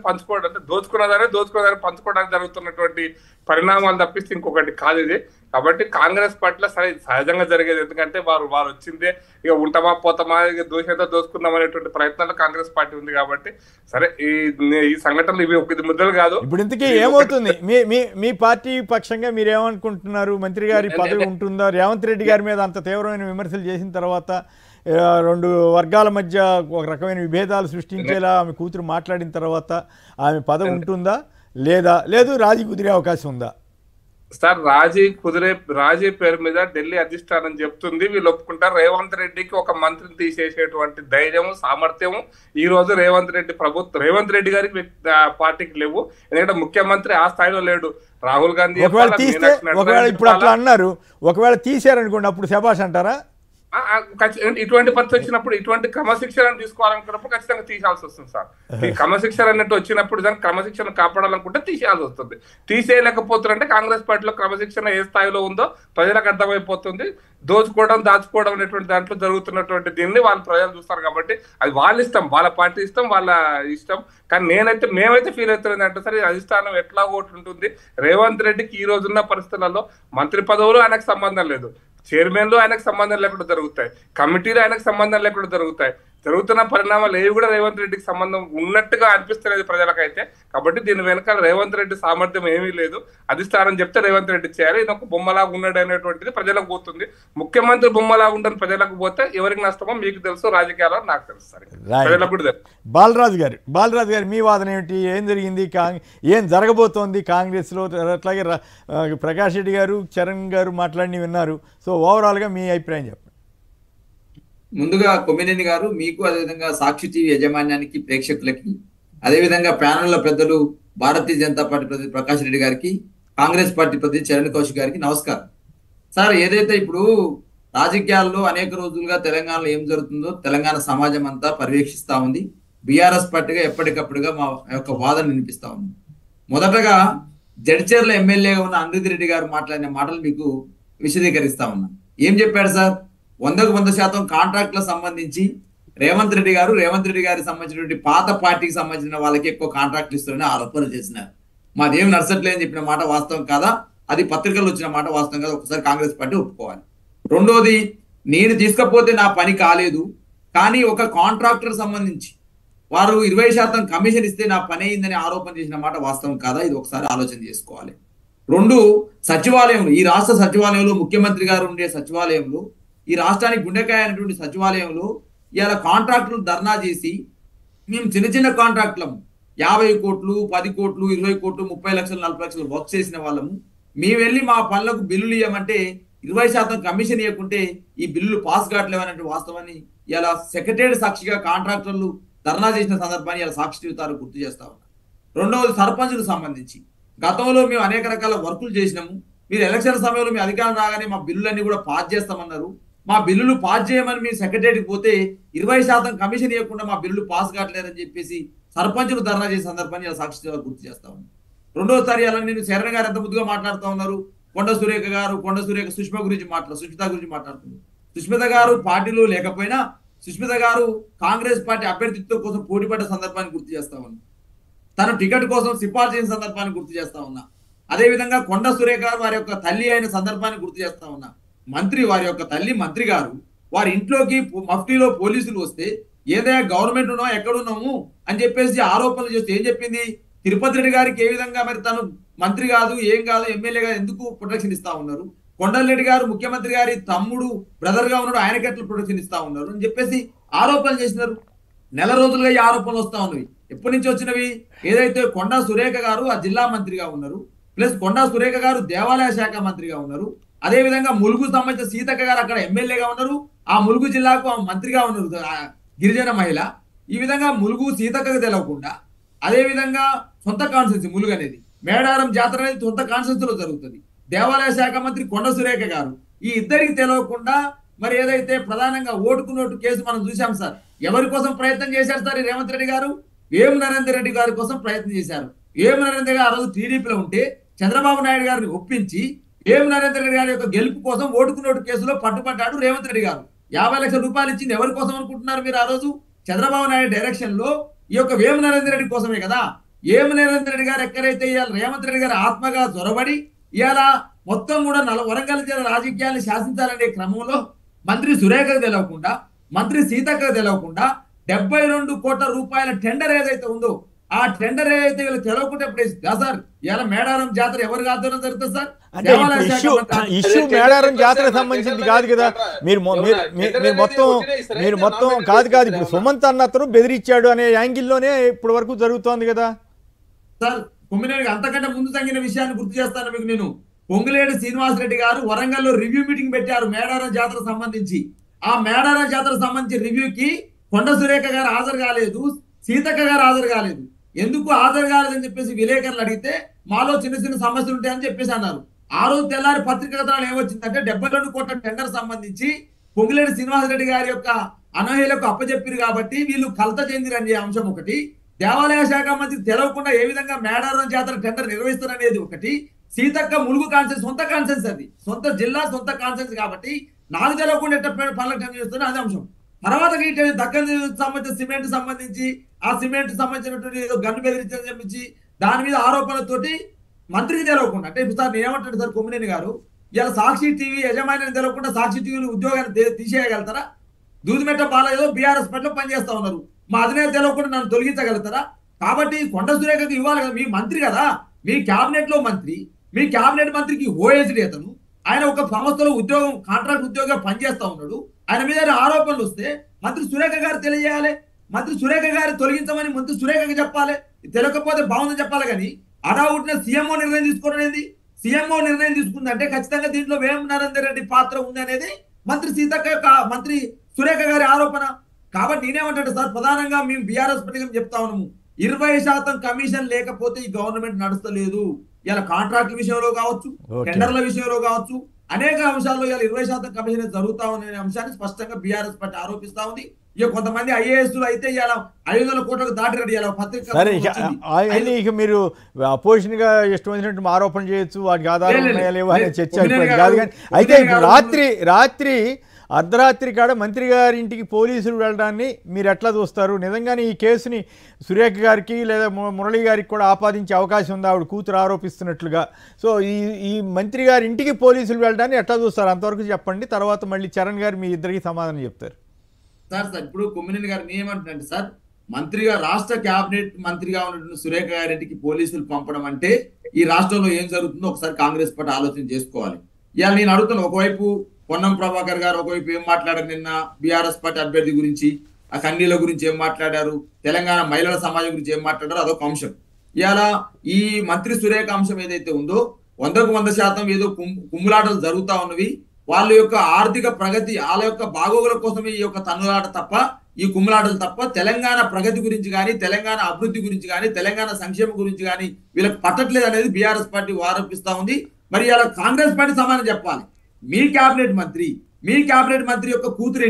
పంచుకోవడం, అంటే దోచుకున్నదాన్ని పంచుకోవడానికి జరుగుతున్నటువంటి పరిణామాలు తప్పిస్తే ఇంకొకటి కాదు ఇది. కాబట్టి కాంగ్రెస్ పార్టీలో సహజంగా జరిగేది, ఎందుకంటే వారు వచ్చిందే ఇక ఉంటామా పోతామా, ఇక దోచుకుందాం అనేటువంటి ప్రయత్నాలు కాంగ్రెస్ పార్టీ ఉంది. కాబట్టి సరే ఈ సంఘటనలు ఇవి ఒక ముద్దలు కాదు. ఇప్పుడు ఇంతకీ ఏమవుతుంది మీ పార్టీ పక్షంగా మీరు ఏమనుకుంటున్నారు? మంత్రి గారి పదవి ఉంటుందా? రేవంత్ రెడ్డి గారి మీద అంత తీవ్రమైన విమర్శలు చేసిన తర్వాత 2 వర్గాల మధ్య ఒక రకమైన విభేదాలు సృష్టించేలా ఆమె కూతురు మాట్లాడిన తర్వాత ఆమె పదవి ఉంటుందా లేదు రాజీ కుదిరే అవకాశం ఉందా? సార్ రాజీ పేరు మీద ఢిల్లీ అధిష్టానం చెప్తుంది, వీళ్ళు ఒప్పుకుంటారు. రేవంత్ రెడ్డికి ఒక మంత్రిని తీసేసేటువంటి ధైర్యము సామర్థ్యము ఈ రోజు రేవంత్ రెడ్డి గారికి పార్టీకి లేవు. ఎందుకంటే ముఖ్యమంత్రి ఆ స్థాయిలో లేడు. రాహుల్ గాంధీ ఇప్పుడు అట్లా అన్నారు, ఒకవేళ తీసారనుకోండి అప్పుడు శభాష్ అంటారా? ఇటువంటి పరిస్థితి వచ్చినప్పుడు, ఇటువంటి క్రమశిక్షణ తీసుకోవాలనుకున్నప్పుడు ఖచ్చితంగా తీసేయాల్సి వస్తుంది సార్. ఈ క్రమశిక్షణ అన్నట్టు వచ్చినప్పుడు దానికి క్రమశిక్షణ కాపాడాలనుకుంటే తీసేయాల్సి వస్తుంది. తీసేయలేకపోతున్నారంటే కాంగ్రెస్ పార్టీలో క్రమశిక్షణ ఏ స్థాయిలో ఉందో ప్రజలకు అర్థమైపోతుంది. దాచుకోవడం అనేటువంటి దాంట్లో జరుగుతున్నటువంటి దీన్ని వాళ్ళు ప్రజలు చూస్తారు. కాబట్టి అది వాళ్ళ ఇష్టం, వాళ్ళ పార్టీ ఇష్టం, వాళ్ళ ఇష్టం. కానీ మేమైతే ఫీల్ అవుతుంది అంటే సరే అధిష్టానం ఎట్లా ఓట్లు ఉంటుంది. రేవంత్ రెడ్డికి ఈ రోజున్న పరిస్థితులలో మంత్రి పదవులు ఆయనకు సంబంధం లేదు, చైర్మన్లు ఆయనకు సంబంధం లేకుండా జరుగుతాయి, కమిటీలు ఆయనకు సంబంధం లేకుండా జరుగుతాయి. జరుగుతున్న పరిణామాలు ఏవి కూడా రేవంత్ రెడ్డికి సంబంధం ఉన్నట్టుగా అనిపిస్తలేదు ప్రజలకైతే. కాబట్టి దీని వెనకాల రేవంత్ రెడ్డి సామర్థ్యం ఏమీ లేదు. అధిష్టానం చెప్తే రేవంత్ రెడ్డి చేయాలి. ఇది ఒక బొమ్మలాగా ఉన్నాడు అనేటువంటిది ప్రజలకు పోతుంది. ముఖ్యమంత్రి బొమ్మలాగా ఉండని ప్రజలకు పోతే ఎవరికి నష్టమో మీకు తెలుసు, రాజకీయాల్లో నాకు తెలుసు, ప్రజలకు కూడా తెలుసు. బాలరాజు గారు మీ వాదన ఏమిటి? ఏం జరిగింది, ఏం జరగబోతోంది కాంగ్రెస్లో? అట్లాగే ప్రకాష్ రెడ్డి గారు, చరణ్ గారు మాట్లాడి విన్నారు. సో ఓవరాల్గా మీ అభిప్రాయం చెప్పండి. ముందుగా కొమ్మినేని గారు మీకు, అదేవిధంగా సాక్షి టీవీ యాజమాన్యానికి, ప్రేక్షకులకి, అదేవిధంగా ప్యానెల్లో పెద్దలు భారతీయ జనతా పార్టీ ప్రతినిధి ప్రకాష్ రెడ్డి గారికి, కాంగ్రెస్ పార్టీ ప్రతినిధి చరణ్ కౌశిక్ గారికి నమస్కారం. సార్, ఏదైతే ఇప్పుడు రాజకీయాల్లో అనేక రోజులుగా తెలంగాణలో ఏం జరుగుతుందో తెలంగాణ సమాజం అంతా పర్యవేక్షిస్తా ఉంది. బీఆర్ఎస్ పార్టీగా ఎప్పటికప్పుడుగా మా యొక్క వాదన వినిపిస్తా ఉంది. మొదటగా జడ్చర్ల ఎమ్మెల్యేగా ఉన్న అనిరుద్ రెడ్డి గారు మాట్లాడిన మాటలు మీకు విశదీకరిస్తా ఉన్నా. ఏం చెప్పాడు సార్? 100% కాంట్రాక్ట్లకు సంబంధించి రేవంత్ రెడ్డి గారికి సంబంధించినటువంటి పాత పార్టీకి సంబంధించిన వాళ్ళకి ఎక్కువ కాంట్రాక్ట్లు ఇస్తారని ఆరోపణలు చేసినారు. మాదేం నడచట్లేదని చెప్పిన మాట వాస్తవం కాదా? అది పత్రికల్లో వచ్చిన మాట వాస్తవం కాదా? ఒకసారి కాంగ్రెస్ పార్టీ ఒప్పుకోవాలి. రెండోది, నేను తీసుకపోతే నా పని కాలేదు, కానీ ఒక కాంట్రాక్టర్ సంబంధించి వారు 20% కమిషన్ ఇస్తే నా పని అయిందని ఆరోపణ చేసిన మాట వాస్తవం కాదా? ఇది ఒకసారి ఆలోచన చేసుకోవాలి. రెండు, సచివాలయంలో, ఈ రాష్ట్ర సచివాలయంలో ముఖ్యమంత్రి గారు ఉండే సచివాలయంలో, ఈ రాష్ట్రానికి గుండెకాయ అయినటువంటి సచివాలయంలో ఇవాళ కాంట్రాక్టులు ధర్నా చేసి మేము చిన్న చిన్న కాంట్రాక్టులము 50 కోట్లు 10 కోట్లు 20 కోట్లు 30 లక్షలు 40 లక్షలు వర్క్ చేసిన వాళ్ళము మేము వెళ్ళి మా పనులకు బిల్లులు ఇవ్వమంటే 20% కమిషన్ ఇవ్వకుంటే ఈ బిల్లులు పాస్ కావట్లేవనే వాస్తవాన్ని ఇలా సెక్రటరీ సాక్షిగా కాంట్రాక్టర్లు ధర్నా చేసిన సందర్భాన్ని ఇలా సాక్షి జీవితాలు గుర్తు చేస్తా ఉన్నారు. రెండవది సర్పంచులకు సంబంధించి గతంలో మేము అనేక రకాల వర్కులు చేసినాము. మీరు ఎలక్షన్ సమయంలో మీ అధికారం రాగానే మా బిల్లులన్నీ కూడా పాస్ చేస్తామన్నారు. మా బిల్లులు పాస్ చేయమని మీ సెక్రటరీకి పోతే 20% కమిషన్ ఇవ్వకుండా మా బిల్లులు పాస్ కావట్లేదని చెప్పేసి సర్పంచులు ధర్నా చేసే సందర్భాన్ని ఇలా సాక్షి జీవితాలు గుర్తు చేస్తా ఉన్నాను. రెండోసారి అలా నేను శరణ్ గారు ఎంత ముద్దుగా మాట్లాడుతూ ఉన్నారు. కొండ సురేఖ సుష్మిత గురించి మాట్లాడుతున్నారు. సుష్మిత గారు పార్టీలో లేకపోయినా సుష్మిత గారు కాంగ్రెస్ పార్టీ అభ్యర్థిత్వం కోసం పోటీపడ్డ సందర్భాన్ని గుర్తు చేస్తా ఉన్నా. తను టికెట్ కోసం సిఫార్సు చేసిన సందర్భాన్ని గుర్తు చేస్తా ఉన్నా. అదేవిధంగా కొండ సురేఖ గారు వారి యొక్క తల్లి అయిన సందర్భాన్ని గుర్తు చేస్తా ఉన్నా. వారి యొక్క తల్లి మంత్రి గారు వారి ఇంట్లోకి మఫ్టీలో పోలీసులు వస్తే ఏదైనా గవర్నమెంట్ ఉన్నాం ఎక్కడున్నాము అని చెప్పేసి ఆరోపణలు చేస్తే ఏం చెప్పింది? తిరుపతి రెడ్డి గారికి ఏ విధంగా మరి తను మంత్రి కాదు ఏం కాదు ఎమ్మెల్యే గారు ఎందుకు ప్రొటెక్షన్ ఇస్తా ఉన్నారు? కొండలరెడ్డి గారు ముఖ్యమంత్రి గారి తమ్ముడు బ్రదర్ గా ఉన్నాడు, ఆయనకి ఎట్లా ప్రొటెక్షన్ ఇస్తా ఉన్నారు అని చెప్పేసి ఆరోపణలు చేసినారు. నెల రోజులుగా ఈ ఆరోపణలు వస్తా ఉన్నవి. ఎప్పటి నుంచి వచ్చినవి? ఏదైతే కొండా సురేఖ గారు ఆ జిల్లా మంత్రిగా ఉన్నారు, ప్లస్ కొండా సురేఖ గారు దేవాలయ శాఖ మంత్రిగా ఉన్నారు, అదే విధంగా ములుగు సంబంధించిన సీతక్క గారు అక్కడ ఎమ్మెల్యేగా ఉన్నారు, ఆ ములుగు జిల్లాకు మంత్రిగా ఉన్నారు గిరిజన మహిళ. ఈ విధంగా ములుగు సీతక్కకు తెలవకుండా, అదే విధంగా సొంత కాన్స్టిట్యూన్సీ ములుగు అనేది మేడారం జాతర అనేది సొంత కాన్స్టిట్యూన్సీలో జరుగుతుంది. దేవాలయ శాఖ మంత్రి కొండ సురేఖ గారు ఈ ఇద్దరికి తెలవకుండా మరి ఏదైతే ప్రధానంగా ఓటుకు నోటు కేసు మనం చూసాం సార్. ఎవరి కోసం ప్రయత్నం చేశారు సార్? రేవంత్ రెడ్డి గారు వేం నరేందర్ రెడ్డి గారి కోసం ప్రయత్నం చేశారు. వేం నరేందర్ గారు ఆ రోజు టీడీపీలో ఉంటే చంద్రబాబు నాయుడు గారిని ఒప్పించి వేం నరేందర్ రెడ్డి గారి యొక్క గెలుపు కోసం ఓటుకు నోటు కేసులో పట్టుబడ్డాడు రేవంత్ రెడ్డి గారు. 50 లక్షల రూపాయలు ఇచ్చింది ఎవరి కోసం అనుకుంటున్నారు మీరు? ఆ రోజు చంద్రబాబు నాయుడు డైరెక్షన్ లో ఈ యొక్క వేం నరేందర్ రెడ్డి కోసమే కదా. వేం నరేందర్ రెడ్డి గారు ఎక్కడైతే ఇవాళ రేవంత్ రెడ్డి గారు ఆత్మగా చొరబడి ఇవాళ మొత్తం కూడా వరంగల్ జిల్లా రాజకీయాలను శాసించాలనే క్రమంలో మంత్రి సురేఖకు తెలవకుండా, మంత్రి సీతక్కకు తెలవకుండా 72 కోట్ల రూపాయల టెండర్ ఏదైతే ఉందో ఆ టెండర్ ఏదైతే వీళ్ళు తెలవకుండా సార్ ఇవాళ మేడారం జాతర ఎవరు ఆధ్వర్యం జరుగుతుంది సార్? ఇష్యూ మేడారం జాతరకు సంబంధించింది కాదు కదా. మీరు మొత్తం కాదు ఇప్పుడు సుమంత్ అన్నతను బెదిరించాడు అనే యాంగిల్లోనే ఇప్పటి వరకు జరుగుతోంది కదా సార్. కొమ్మినేని అంతకంటే ముందు తగిన విషయాన్ని గుర్తు చేస్తాను మీకు నేను. పొంగులేటి శ్రీనివాసరెడ్డి గారు వరంగల్లో రివ్యూ మీటింగ్ పెట్టారు మేడారం జాతర సంబంధించి. ఆ మేడారం జాతర సంబంధించి రివ్యూకి కొండ సురేఖ గారు హాజరు కాలేదు, సీతక్క గారు హాజరు కాలేదు. ఎందుకు హాజరు కాలేదని చెప్పేసి విలేకరులు అడిగితే మాలో చిన్న చిన్న సమస్యలు ఉంటాయని చెప్పేసి అన్నారు. ఆ రోజు తెల్లారి పత్రికా కథనాలు ఏమొచ్చిందంటే 72 కోట్ల టెండర్ సంబంధించి పొంగులేటి శ్రీనివాసరెడ్డి గారి యొక్క అనర్హులకు అప్పచెప్పారు కాబట్టి వీళ్ళు కలత చెందిరనే అంశం ఒకటి. దేవాలయ శాఖ మంత్రి తెలవకుండా ఏ విధంగా మేడారం జాతర టెండర్ నిర్వహిస్తారనేది ఒకటి. సీతక్క ములుగు కాన్సెన్స్ సొంత కాన్సెన్స్, అది సొంత జిల్లా సొంత కాన్సెన్స్ కాబట్టి నాకు తెలవకుండా ఎట్లా పనులకు టెండర్ చేస్తున్నా అదే అంశం. తర్వాత దక్కన్ సంబంధించిన సిమెంట్ సంబంధించి ఆ సిమెంట్ సంబంధించినటువంటి ఏదో గన్ను బెదిరించని చెప్పించి దాని మీద ఆరోపణలతోటి మంత్రికి తెలవకుండా, అంటే ఇప్పుడు సార్ నేనేమంటాడు సార్ కొమ్మినేని గారు, ఇలా సాక్షి టీవీ యజమాని తెలవకుండా సాక్షి టీవీలు ఉద్యోగాన్ని తీసేయగలుగుతారా? దూదిమెట్ట బాలయ్య బీఆర్ఎస్ పట్ల పనిచేస్తా ఉన్నారు, మా అధినేత తెలవకుండా నన్ను తొలగించగలుగుతారా? కాబట్టి కొండ సురేఖకు ఇవ్వాలి కదా, మీ మంత్రి కదా, మీ క్యాబినెట్ లో మంత్రి, మీ క్యాబినెట్ మంత్రికి ఓఎస్డీ అతను, ఆయన ఒక సంస్థలో ఉద్యోగం కాంట్రాక్ట్ ఉద్యోగం పనిచేస్తా ఉన్నాడు. ఆయన మీద ఆరోపణలు వస్తే మంత్రి సురేఖ గారు తెలియజేయాలి. మంత్రి సురేఖ గారు తొలగించమని మంత్రి సురేఖకి చెప్పాలి. తెలియకపోతే బాగుందని చెప్పాలి. కానీ అడావుడిన సీఎంఓ నిర్ణయం తీసుకోవడం ఏంది? సీఎంఓ నిర్ణయం తీసుకుందంటే ఖచ్చితంగా దీంట్లో వేం నరేందర్ రెడ్డి పాత్ర ఉంది అనేది మంత్రి సీతక్క యొక్క మంత్రి సురేఖ గారి ఆరోపణ. కాబట్టి నేనేమంటే సార్, ప్రధానంగా మేము బీఆర్ఎస్ పట్టికం చెప్తా ఉన్నాము, 20% కమిషన్ లేకపోతే ఈ గవర్నమెంట్ నడుస్తలేదు. ఇలా కాంట్రాక్ట్ల విషయంలో కావచ్చు, టెండర్ల విషయంలో కావచ్చు, అనేక అంశాల్లో ఇలా 20% కమిషన్ జరుగుతా ఉన్న అంశాన్ని స్పష్టంగా బీఆర్ఎస్ పార్టీ ఆరోపిస్తా ఉంది. ఇక కొంతమంది ఐఏఎస్లు అయితే ఇలా 500 కోట్లకు దాటి ఇలా పత్రిక మీరు అపోజిషన్ గా ఇష్టం వచ్చినట్టు ఆరోపణ చేయొచ్చు, వాటికి ఆధారం లేవు అనే చర్చ కాదు. కానీ అయితే రాత్రి అర్ధరాత్రి కాడ మంత్రి గారి ఇంటికి పోలీసులు వెళ్ళడాన్ని మీరు ఎట్లా చూస్తారు? నిజంగానే ఈ కేసుని సురేఖ గారికి లేదా మురళి గారికి కూడా ఆపాదించే అవకాశం ఉందా, ఆవిడ కూతురు ఆరోపిస్తున్నట్లుగా? సో ఈ మంత్రి గారి ఇంటికి పోలీసులు వెళ్ళడాన్ని ఎట్లా చూస్తారు? అంతవరకు చెప్పండి, తర్వాత మళ్ళీ చరణ్ గారు మీ ఇద్దరికి సమాధానం చెప్తారు. సార్ ఇప్పుడు కొమ్మినేని గారు ఏమంటున్నారంటే సార్, మంత్రిగా రాష్ట్ర కేబినెట్ మంత్రిగా ఉన్నటువంటి సురేఖ గారింటికి పోలీసులు పంపడం అంటే ఈ రాష్ట్రంలో ఏం జరుగుతుందో ఒకసారి కాంగ్రెస్ పార్టీ ఆలోచన చేసుకోవాలి. ఇవాళ నేను అడుగుతాను, ఒకవైపు పొన్నం ప్రభాకర్ గారు ఒకవైపు ఏం మాట్లాడారు, నిన్న బీఆర్ఎస్ పార్టీ అభ్యర్థి గురించి, ఆ కన్నీల గురించి ఏం మాట్లాడారు, తెలంగాణ మహిళల సమాజం గురించి ఏం మాట్లాడారు, అదొక అంశం. ఇవాళ ఈ మంత్రి సురేఖ అంశం ఏదైతే ఉందో 100% ఏదో కుమ్ములాటలు జరుగుతా ఉన్నవి. వాళ్ళ యొక్క ఆర్థిక ప్రగతి, వాళ్ళ యొక్క బాగోగుల కోసమే ఈ యొక్క తన్నులాట తప్ప, ఈ కుమ్ములాటలు తప్ప తెలంగాణ ప్రగతి గురించి కానీ, తెలంగాణ అభివృద్ధి గురించి కానీ, తెలంగాణ సంక్షేమం గురించి కానీ వీళ్ళకి పట్టట్లేదు అనేది బీఆర్ఎస్ పార్టీ ఆరోపిస్తా ఉంది. మరి ఇలా కాంగ్రెస్ పార్టీ సమానం చెప్పాలి. మీ కేబినెట్ మంత్రి యొక్క కూతురు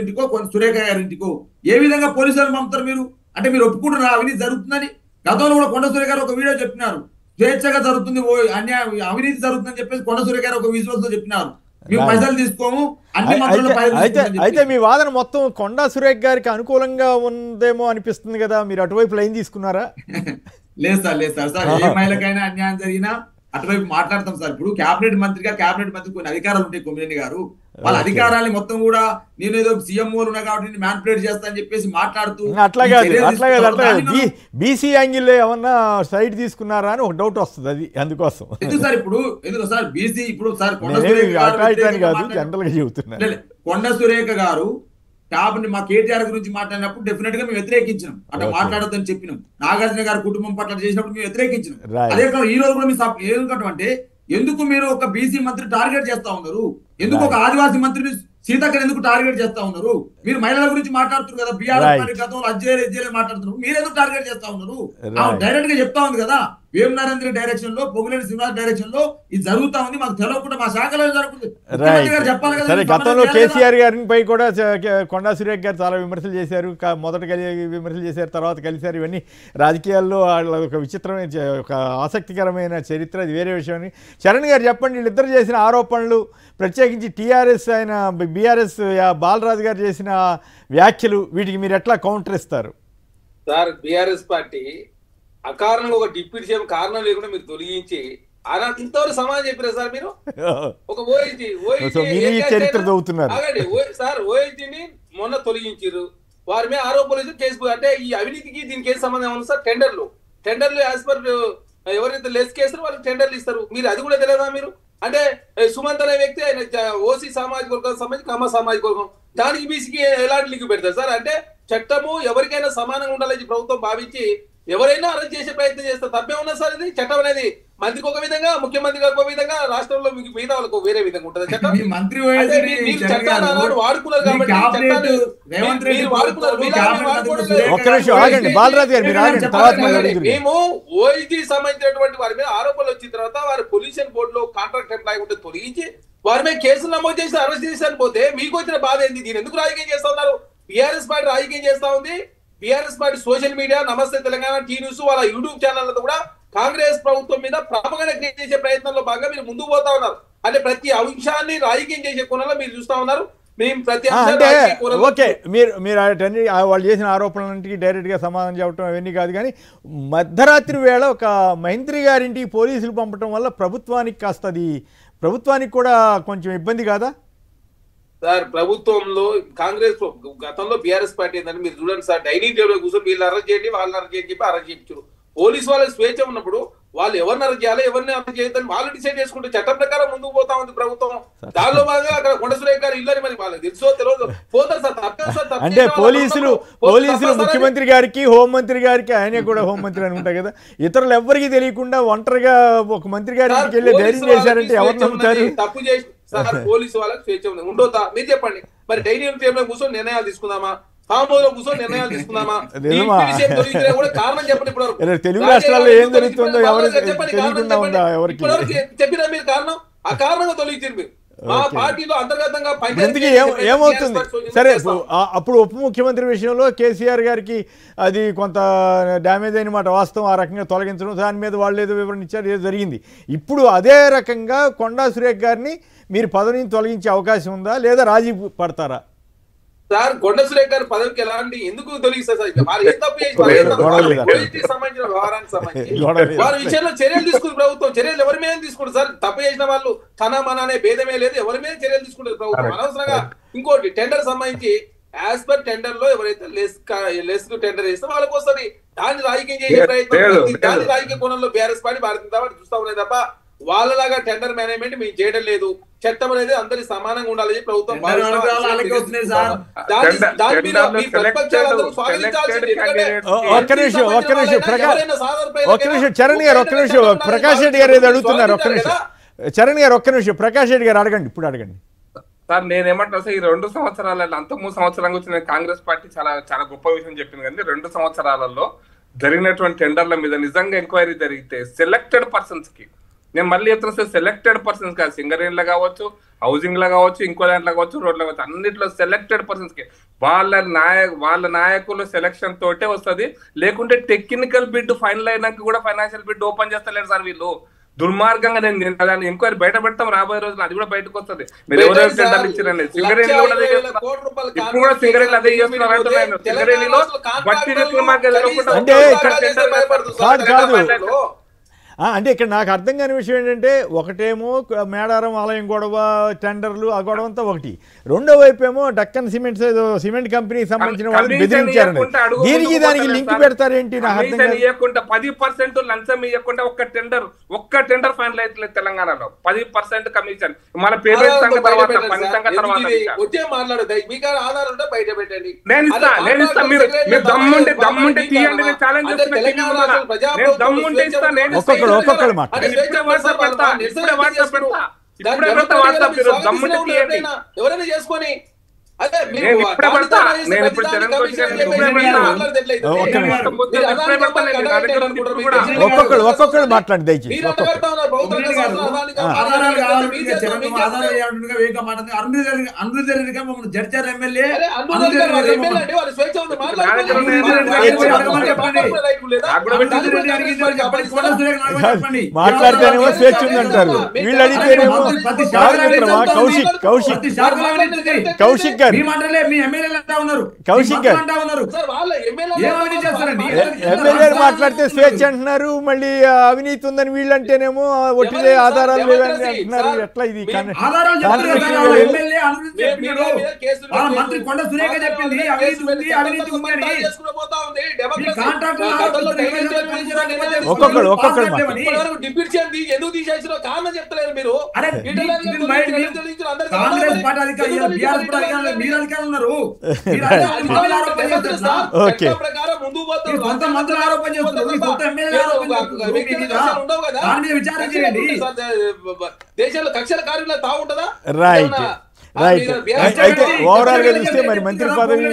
ఇంటికో సురేఖ గారింటికో ఏ విధంగా పోలీసులు పంపుతారు మీరు? అంటే మీరు ఒప్పుకుంటున్నారు అవినీతి జరుగుతుందని? గతంలో కూడా కొండ సురేఖ గారు ఒక వీడియో చెప్పినారు, స్వేచ్ఛగా జరుగుతుంది, అవినీతి జరుగుతుందని చెప్పేసి కొండ సురేఖ గారు ఒక విజువల్స్ తో చెప్పినారు, మేము పైసలు తీసుకోము అన్ని అయితే మీ వాదన మొత్తం కొండా సురేఖ గారికి అనుకూలంగా ఉందేమో అనిపిస్తుంది కదా, మీరు అటువైపు లైన్ తీసుకున్నారా? లేదు సార్ ఏ మహిళకైనా అన్యాయం జరిగినా అటువైపు మాట్లాడతాం సార్. ఇప్పుడు కేబినెట్ మంత్రి కొన్ని అధికారాలు ఉంటాయి కొమ్మినేని గారు, వాళ్ళ అధికారాన్ని మొత్తం కూడా నేను ఏదో సీఎం ఉన్నా కాబట్టి మ్యానిపులేట్ చేస్తా అని చెప్పేసి మాట్లాడుతూ అట్లా కాదు బీసీ యాంగిల్లో ఏమన్నా సైడ్ తీసుకున్నారా అని ఒక డౌట్ వస్తుంది, అది అందుకోసం. ఎందుకు సార్ బీసీ ఇప్పుడు సార్ జనరల్ గా చెబుతున్నారు, కొండ సురేఖ గారు కాబట్టి మా కేటీఆర్ గురించి మాట్లాడినప్పుడు డెఫినెట్ గా మేము వ్యతిరేకించినాం, అట్లా మాట్లాడొద్దని చెప్పినాం. నాగార్జున గారి కుటుంబం పట్ల చేసినప్పుడు మేము వ్యతిరేకించినాం. అదే కాదు ఈ రోజు కూడా మీ ఏమంటే ఎందుకు మీరు ఒక బీసీ మంత్రి టార్గెట్ చేస్తా ఉన్నారు, ఎందుకు ఒక ఆదివాసీ మంత్రిని సీతక్కని ఎందుకు టార్గెట్ చేస్తా ఉన్నారు? మీరు మహిళల గురించి మాట్లాడుతున్నారు కదా, బీఆర్ఎస్ పార్టీ గతంలో అజ్జేలే మాట్లాడుతున్నారు, మీరు ఎందుకు టార్గెట్ చేస్తా ఉన్నారు? డైరెక్ట్ గా చెప్తా ఉంది కదా, వేం నరేంద్ర డైరెక్షన్ లో, పొగులేని శ్రీనివాస్ డైరెక్షన్ లో ఇది జరుగుతా ఉంది, మాకు తెలవకుండా మా శాఖలో జరుగుతుంది. చెప్పాలి కదా. గతంలో కేసీఆర్ గారిపై కూడా కొండా సురేఖ గారు చాలా విమర్శలు చేశారు, మొదట విమర్శలు చేశారు, తర్వాత కలిశారు. ఇవన్నీ రాజకీయాల్లో ఒక విచిత్రమైన ఒక ఆసక్తికరమైన చరిత్ర, అది వేరే విషయం. చరణ్ గారు చెప్పండి, వీళ్ళిద్దరు చేసిన ఆరోపణలు, ప్రత్యేకించి టీఆర్ఎస్ ఆయన బీఆర్ఎస్ బాలరాజు గారు చేసిన వ్యాఖ్యలు, వీటికి మీరు ఎట్లా కౌంటర్ ఇస్తారు? సార్ బీఆర్ఎస్ పార్టీ అకారణంగా ఒక డిప్యూటీ సీఎం కారణం లేకుండా మీరు తొలగించి ఇంతవరకు సమాధానం చెప్పారు సార్. మీరు ఒక చరిత్ర చదువుతున్నారు సార్, ఓఐటీని మొన్న తొలగించారు, వారి మీద ఆరోపణలు కేసు, అంటే ఈ అవినీతికి దీనికి ఏం సంబంధం ఉంది సార్? టెండర్లు యాజ్ పర్ ఎవరైతే లెస్ కేసులు వాళ్ళకి టెండర్లు ఇస్తారు, మీరు అది కూడా తెలియదా? మీరు అంటే సుమంత్ అనే వ్యక్తి ఆయన ఓసీ సామాజిక వర్గానికి సంబంధించి కమ్మ సామాజిక వర్గం, దానికి బీసీకి ఎలాంటి లింక్ పెడతారు సార్? అంటే చట్టము ఎవరికైనా సమానంగా ఉండాలని ప్రభుత్వం భావించి ఎవరైనా అరెస్ట్ చేసే ప్రయత్నం చేస్తారు, తప్పే ఉన్నా సార్? ఇది చట్టం అనేది మంత్రికి ఒక విధంగా, ముఖ్యమంత్రికి ఒక విధంగా, రాష్ట్రంలో మిగతా వాళ్ళకు వేరే విధంగా ఉంటుంది చట్టం. వాడుకున్నారు కాబట్టి మేము ఓఐటీ సంబంధించినటువంటి వారి మీద ఆరోపణలు వచ్చిన తర్వాత వారి పొల్యూషన్ బోర్డు లో కాంట్రాక్ట్ ఎంప్లాయ్ ఉంటే తొలగించి వారి మీద కేసులు నమోదు చేసి అరెస్ట్ చేశాను పోతే మీకు వచ్చిన బాధ ఏంది? దీని ఎందుకు రాజకీయం చేస్తా ఉన్నారు? బీఆర్ఎస్ పార్టీ రాజకీయం చేస్తా ఉంది. బీఆర్ఎస్ పార్టీ సోషల్ మీడియా, నమస్తే తెలంగాణ, టీ న్యూస్, వాళ్ళ యూట్యూబ్ ఛానళ్లతో కూడా కాంగ్రెస్ ప్రభుత్వం మీద ప్రాపగండా క్రియేట్ చేసే ప్రయత్నంలో భాగంగా మీరు ముందుకు పోతా ఉన్నారు. అంటే ప్రతి అంశాన్ని రాజకీయం చేసే కోణంలో మీరు చూస్తా ఉన్నారు. మేము ప్రతి ఓకే, మీరు వాళ్ళు చేసిన ఆరోపణలన్నింటికి డైరెక్ట్ గా సమాధానం చెప్పడం అవన్నీ కాదు, కానీ మధ్యరాత్రి వేళ ఒక మంత్రి గారింటికి పోలీసులు పంపడం వల్ల ప్రభుత్వానికి కూడా కొంచెం ఇబ్బంది కాదా సార్? ప్రభుత్వంలో కాంగ్రెస్ గతంలో బీఆర్ఎస్ పార్టీ ఏంటంటే మీరు చూడండి సార్, డైనింగ్ టేబుల్ కూర్చొని వీళ్ళు అరెస్ట్ చేయండి, వాళ్ళని అరెస్ట్ చేయని చెప్పి అరెస్ట్ చేయించారు. పోలీసు వాళ్ళకి స్వేచ్ఛ ఉన్నప్పుడు వాళ్ళు ఎవరిని అరెస్ట్ చేయాలి, ఎవరిని అరెస్ట్ చేయొద్దని వాళ్ళు డిసైడ్ చేసుకుంటే చట్టం ప్రకారం ముందుకు పోతా ఉంది ప్రభుత్వం. దానిలో భాగంగా అక్కడ కొండ సురేఖ గారు ఇల్లు అని మరి వాళ్ళకి తెలుసో తెలియదు పోతారు సార్. అంటే పోలీసులు ముఖ్యమంత్రి గారికి, హోంమంత్రి గారికి, ఆయనే కూడా హోంమంత్రి అని ఉంటాయి కదా, ఇతరులు ఎవరికి తెలియకుండా ఒంటరిగా ఒక మంత్రి గారి ఇంటికి వెళ్ళి ధైర్యం చేశారంటే ఎవరు నమ్ముతారు? తప్పు చేసి సార్ పోలీసు వాళ్ళకి స్వేచ్ఛ ఉంది, ఉండొద్దా? మీరు చెప్పండి. మరి డైనింగ్ టేబుల్ కూర్చొని నిర్ణయాలు తీసుకుందామా, ఫామ్లో కూర్చొని నిర్ణయాలు తీసుకుందామా? కారణం చెప్పండి. ఇప్పుడు తెలుగు రాష్ట్రాల్లో ఏం జరుగుతుందో చెప్పినా మీరు కారణం, ఆ కారణంగా తొలగించారు మీరు. మా పార్టీలో అంతర్గతంగా ఏమవుతుంది సరే, అప్పుడు ఉప ముఖ్యమంత్రి విషయంలో కేసీఆర్ గారికి అది కొంత డ్యామేజ్ అయిన మాట వాస్తవం, ఆ రకంగా తొలగించడం, దాని మీద వాళ్ళు ఏదో వివరణ ఇచ్చారు, ఏదో జరిగింది. ఇప్పుడు అదే రకంగా కొండా సురేఖ గారిని మీరు పదవిని తొలగించే అవకాశం ఉందా, లేదా రాజీ పడతారా? సార్ కొండ సురేఖ గారి పదవికి ఎలాంటి ఎందుకు తొలగిస్తారు సార్? వారు ఏం తప్పు చేసి సంబంధించిన వ్యవహారానికి సంబంధించి వారి విషయంలో చర్యలు తీసుకుంది ప్రభుత్వం. చర్యలు ఎవరి మీద తీసుకుంటారు సార్? తప్పు చేసిన వాళ్ళు తన మన అనే భేదమే లేదు, ఎవరి మీద చర్యలు తీసుకుంటారు ప్రభుత్వం. అనవసరంగా ఇంకోటి టెండర్ సంబంధించి యాజ్ పర్ టెండర్ లో ఎవరైతే లెస్ టెండర్ చేస్తే వాళ్ళకి వస్తుంది. దాన్ని రాజకీయం చేసే ప్రయత్నం, దాన్ని రాజకీయ కోణంలో BRS party Bharatiya Janata party చూస్తా ఉన్నాయి తప్ప వాళ్ళలాగా టెండర్ మేనేజ్మెంట్ మేము చేయడం లేదు. చట్టం అనేది అందరికి సమానంగా ఉండాలని ప్రభుత్వం ఒక్క నిమిషం చరణ్ గారు, ఒక్క నిమిషం ప్రకాష్ రెడ్డి గారు ఏదో అడుగుతున్నారు. ఒక్క నిమిషం చరణ్ గారు, ఒక్క నిమిషం ప్రకాష్ రెడ్డి గారు అడగండి, ఇప్పుడు అడగండి సార్. నేనేమంటున్నా సార్, ఈ 2 సంవత్సరాలలో అంత 3 సంవత్సరాల వచ్చిన కాంగ్రెస్ పార్టీ చాలా గొప్ప విషయం చెప్పింది. కానీ 2 సంవత్సరాలలో జరిగినటువంటి టెండర్ల మీద నిజంగా ఎంక్వైరీ జరిగితే సెలెక్టెడ్ పర్సన్స్ కి, నేను మళ్ళీ చెప్తున్నా సార్, సెలెక్టెడ్ పర్సన్స్ కాదు, సింగరేణిలో కావచ్చు, హౌసింగ్ లో కావచ్చు, ఇంకో దాంట్లో కావచ్చు, రోడ్లో కావచ్చు, అన్నింటిలో సెలెక్టెడ్ పర్సన్స్ కి వాళ్ళ నాయకులు సెలక్షన్ తోటే వస్తుంది. లేకుంటే టెక్నికల్ బిడ్ ఫైనల్ అయినాక కూడా ఫైనాన్షియల్ బిడ్ ఓపెన్ చేస్తలేరు సార్ వీళ్ళు. దుర్మార్గంగా నేను దాన్ని ఎంక్వైరీ బయట పెడతాం రాబోయే రోజులు, అది కూడా బయటకు వస్తుంది. మీరు ఎవరెవరు టెండర్లు ఇచ్చారండి, సింగరేణిలో కూడా అదే చేస్తున్నారు, ఇప్పుడు కూడా సింగరేణిలో అదే చేస్తున్నారు అంటున్నాను. సింగరేణిలో బట్టి అంటే ఇక్కడ నాకు అర్థం కాని విషయం ఏంటంటే, ఒకటేమో మేడారం ఆలయం గొడవ టెండర్లు, ఆ గొడవ అంతా ఒకటి, రెండో వైపు ఏమో డక్కన్ సిమెంట్ కంపెనీకి సంబంధించిన వాళ్ళు బెదిరించారు. దీనికి దానికి లింక్ పెడతారేంటి నాకు అర్థం కాదు. 10% లంచం ఇవ్వకుండా ఒక్క టెండర్ ఫైనల్ అయితే తెలంగాణలో 10% కమిషన్. మన పేమెంట్ సంగతి తర్వాత నేను ఇస్తా, మీరు దమ్ముంటే తీయండి, నేను ఛాలెంజ్ చేస్తున్నా, దమ్ముంటే ఇస్తా. ఒక్కొక్కరు మాట ఎవరైనా చేసుకొని ఒక్కొక్కరు మాట్లాడి దయచేసి. జడ్చర్ ఎమ్మెల్యే మాట్లాడితేనేమో స్వేచ్ఛ ఉందంటారు, వీళ్ళు అడిగితేనేమో కౌశిక్ గారు ఎమ్మెల్యేలు మాట్లాడితే స్వేచ్ఛ అంటున్నారు, మళ్ళీ అవినీతి ఉందని వీళ్ళు అంటేనేమో ఒట్టిదే ఆధారాలు లేవని అంటున్నారు. ఎట్లా ఇది? మంత్రి కొండ సురేఖ చెప్పింది ఒక్కొక్కరు ఎందుకు తీసేసిన కారణం చెప్తలేరు మీరు. కాంగ్రెస్ పార్టీ అధికారులు మీరు అధికారులు ఉన్నారు, ప్రకారం ముందుకు పోతారు, మంత్రులు ఆరోపణ చేస్తున్నారు, విచారణ చేయండి. దేశంలో కక్షల కార్యంలో తాగుంటుందా? Right right. అయితే ఓవరాల్ గా చూస్తే మరి మంత్రి పదవి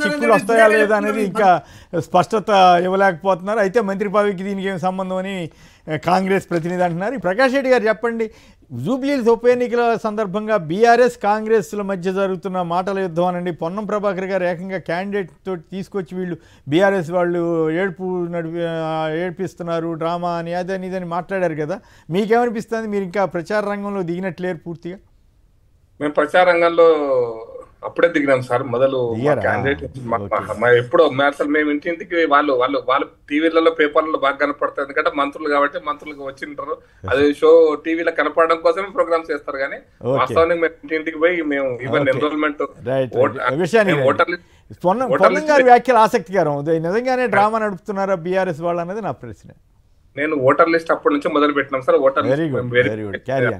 చిక్కులు వస్తాయా లేదా అనేది ఇంకా స్పష్టత ఇవ్వలేకపోతున్నారు. అయితే మంత్రి పదవికి దీనికి ఏం సంబంధం అని కాంగ్రెస్ ప్రతినిధి అంటున్నారు. ప్రకాష్ రెడ్డి గారు చెప్పండి, జూబ్లీహిల్స్ ఉప ఎన్నికల సందర్భంగా బీఆర్ఎస్ కాంగ్రెస్ల మధ్య జరుగుతున్న మాటల యుద్ధం అనండి. పొన్నం ప్రభాకర్ గారు ఏకంగా క్యాండిడేట్ తోటి తీసుకొచ్చి వీళ్ళు బీఆర్ఎస్ వాళ్ళు ఏడ్పిస్తున్నారు, డ్రామా అని అదని ఇదని మాట్లాడారు కదా, మీకేమనిపిస్తుంది? మీరు ఇంకా ప్రచార రంగంలో దిగినట్లేరు పూర్తిగా? మేము ప్రచార రంగంలో అప్పుడే దిగినాం సార్. మొదలు క్యాండిడేట్ ఎప్పుడో అసలు మేము ఇంటింటికి వాళ్ళు టీవీలలో పేపర్లలో బాగా కనపడతారు, ఎందుకంటే మంత్రులు కాబట్టి మంత్రులకు వచ్చింటారు, అది షో టీవీలో కనపడడం కోసమే ప్రోగ్రామ్స్ చేస్తారు. కానీ వాస్తవానికి మేము ఇంటింటికి పోయి మేము ఈవెన్ ఎన్రోల్మెంట్ గారి వ్యాఖ్యలు ఆసక్తికరం. నిజంగానే డ్రామా నడుపుతున్నారా బీఆర్ఎస్ వాళ్ళు అన్నది నా ప్రశ్న. నేను ఓటర్ లిస్ట్ అప్పటి నుంచి మొదలు పెట్టినాం సార్. ఓటర్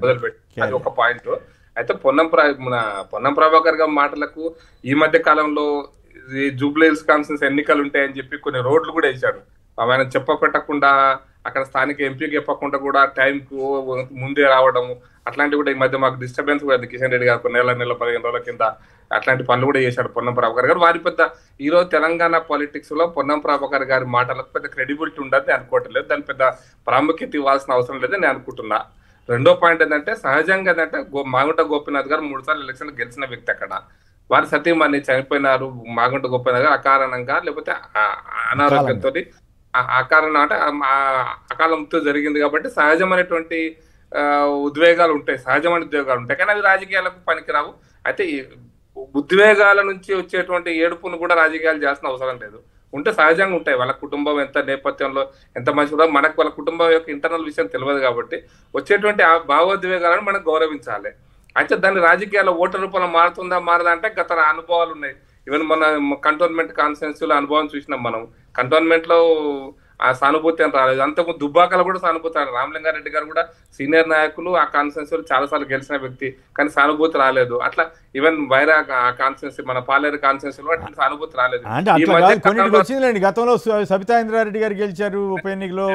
మొదలు పెట్టి అది ఒక పాయింట్. అయితే పొన్నం ప్రభాకర్ గారి మాటలకు ఈ మధ్య కాలంలో జూబ్లీహిల్స్ కాన్ఫరెన్స్ ఎన్నికలు ఉంటాయని చెప్పి కొన్ని రోడ్లు కూడా వేశాడు. ఆయన చెప్పకుండా అక్కడ స్థానిక ఎంపీకి చెప్పకుండా కూడా టైంకు ముందే రావడం, అట్లాంటివి కూడా ఈ మధ్య మాకు డిస్టర్బెన్స్ కూడా కిషన్ రెడ్డి గారు నెల 15 రోజుల కింద అట్లాంటి పనులు కూడా చేశాడు పొన్నం ప్రభాకర్ గారు. వారి పెద్ద ఈరోజు తెలంగాణ పాలిటిక్స్ లో పొన్నం ప్రభాకర్ గారి మాటలకు పెద్ద క్రెడిబిలిటీ ఉండదు అనుకోవట్లేదు, దాని పెద్ద ప్రాముఖ్యత ఇవ్వాల్సిన అవసరం లేదని నేను అనుకుంటున్నా. రెండో పాయింట్ ఏంటంటే, సహజంగా ఏంటంటే మాగుంట గోపీనాథ్ గారు 3 సార్లు ఎలక్షన్ గెలిచిన వ్యక్తి. అక్కడ వారి సతీమణి చనిపోయినారు మాగుంట గోపీనాథ్ గారు అకారణంగా, లేకపోతే అనారోగ్యంతో అకారణం అంటే అకాల మృత్యు జరిగింది. కాబట్టి సహజమైనటువంటి ఉద్వేగాలు ఉంటాయి, సహజమైన ఉద్వేగాలు ఉంటాయి, కానీ అవి రాజకీయాలకు పనికిరావు. అయితే ఉద్వేగాల నుంచి వచ్చేటువంటి ఏడుపును కూడా రాజకీయాలు చేయాల్సిన అవసరం లేదు. ఉంటే సహజంగా ఉంటాయి. వాళ్ళ కుటుంబం ఎంత నేపథ్యంలో ఎంత మంచి కూడా మనకు వాళ్ళ కుటుంబం యొక్క ఇంటర్నల్ విషయం తెలియదు కాబట్టి వచ్చేటువంటి ఆ భావోద్వేగాలను మనం గౌరవించాలి. అయితే దాన్ని రాజకీయాల ఓటర్ రూపంలో మారుతుందా మారదా అంటే గత అనుభవాలు ఉన్నాయి. ఈవెన్ మన కంటోన్మెంట్ కాన్స్టిట్యున్సీలో అనుభవం చూసినాం మనం. కంటోన్మెంట్ లో ఆ సానుభూతి అని రాలేదు. అంతకు దుబ్బాకలో కూడా సానుభూతి రాలేదు. రామలింగారెడ్డి గారు కూడా సీనియర్ నాయకులు, ఆ కాన్స్టిట్యున్సీలో చాలా సార్లు గెలిచిన వ్యక్తి, కానీ సానుభూతి రాలేదు. అట్లా ఈవెన్ వైరా కాన్స్టిట్యున్సీ, మన పాలేరు కాన్స్టిట్యున్సీలో అట్లా సానుభూతి రాలేదు. అంటే అట్లా కొన్నిటికి వచ్చిందండి. గతంలో సబితా ఇంద్రారెడ్డి గారు గెలిచారు ఉప ఎన్నికలో,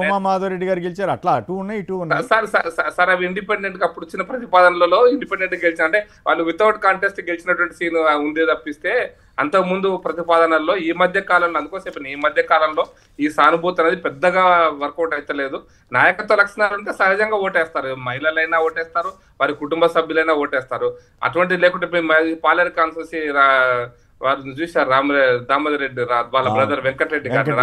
ఉమా మాధవరెడ్డి గారు గెలిచారు. అట్లా అటు ఉన్నాయి ఇటు ఉన్నాయి సార్. అవి ఇండిపెండెంట్ గా అప్పుడు వచ్చిన ప్రతిపాదనలలో ఇండిపెండెంట్ గెలిచిన, అంటే వాళ్ళు వితౌట్ కాంటెస్ట్ గెలిచినటువంటి సీన్ ఉంది తప్పిస్తే అంతకు ముందు ప్రతిపాదనల్లో ఈ మధ్య కాలంలో, అందుకోసం ఈ మధ్య కాలంలో ఈ సానుభూతి అనేది పెద్దగా వర్కౌట్ అయితే లేదు. నాయకత్వ లక్షణాలు ఉంటే సహజంగా ఓటేస్తారు, మహిళలైనా ఓటేస్తారు, వారి కుటుంబ సభ్యులైనా ఓటేస్తారు. అటువంటి లేకుంటే పాలేరు కాన్స్టిట్యున్సీ వారిని చూశారు, దామోదర్ రెడ్డి వాళ్ళ బ్రదర్ వెంకటరెడ్డి గారిని,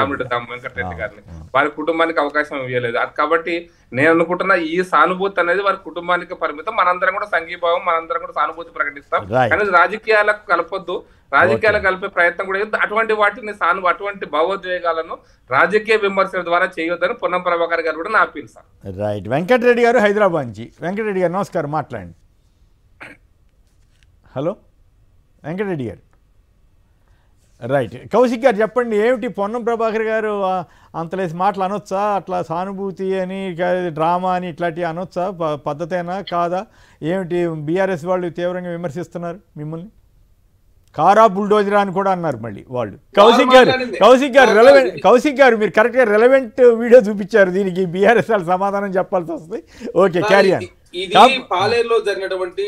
వెంకటరెడ్డి గారిని, వారి కుటుంబానికి అవకాశం ఇవ్వలేదు. కాబట్టి నేను అనుకుంటున్నా ఈ సానుభూతి అనేది వారి కుటుంబానికి పరిమితం. మనందరం కూడా సంఘీభావం, మనందరం కూడా సానుభూతి ప్రకటిస్తాం, కానీ రాజకీయాలకు కలపొద్దు. రాజకీయాలు కలిపే ప్రయత్నం కూడా అటువంటి వాటిని అటువంటి భావోద్వేగాలను రాజకీయ విమర్శల ద్వారా చేయొద్దని పొన్నం ప్రభాకర్ గారు కూడా నా అప్పీల్ సార్. రైట్. వెంకటరెడ్డి గారు హైదరాబాద్ నుంచి. వెంకటరెడ్డి గారు నమస్కారం, మాట్లాడండి. హలో వెంకటరెడ్డి గారు. రైట్. కౌశిక్ గారు చెప్పండి, ఏమిటి పొన్నం ప్రభాకర్ గారు అంతలేసి మాటలు అనొచ్చా? అట్లా సానుభూతి అని, డ్రామా అని ఇట్లాంటివి అనొచ్చా? పద్ధతేనా కాదా? ఏమిటి బీఆర్ఎస్ వాళ్ళు తీవ్రంగా విమర్శిస్తున్నారు మిమ్మల్ని? కారా బుల్డోజరా అని కూడా అన్నారు మళ్ళీ వాళ్ళు. కౌశిక్ గారు మీరు కరెక్ట్గా రెలవెంట్ వీడియో చూపించారు దీనికి. బీఆర్ఎస్ వాళ్ళు సమాధానం చెప్పాల్సి వస్తుంది. Okay, carry on. ఇది పాలేరులో జరిగినటువంటి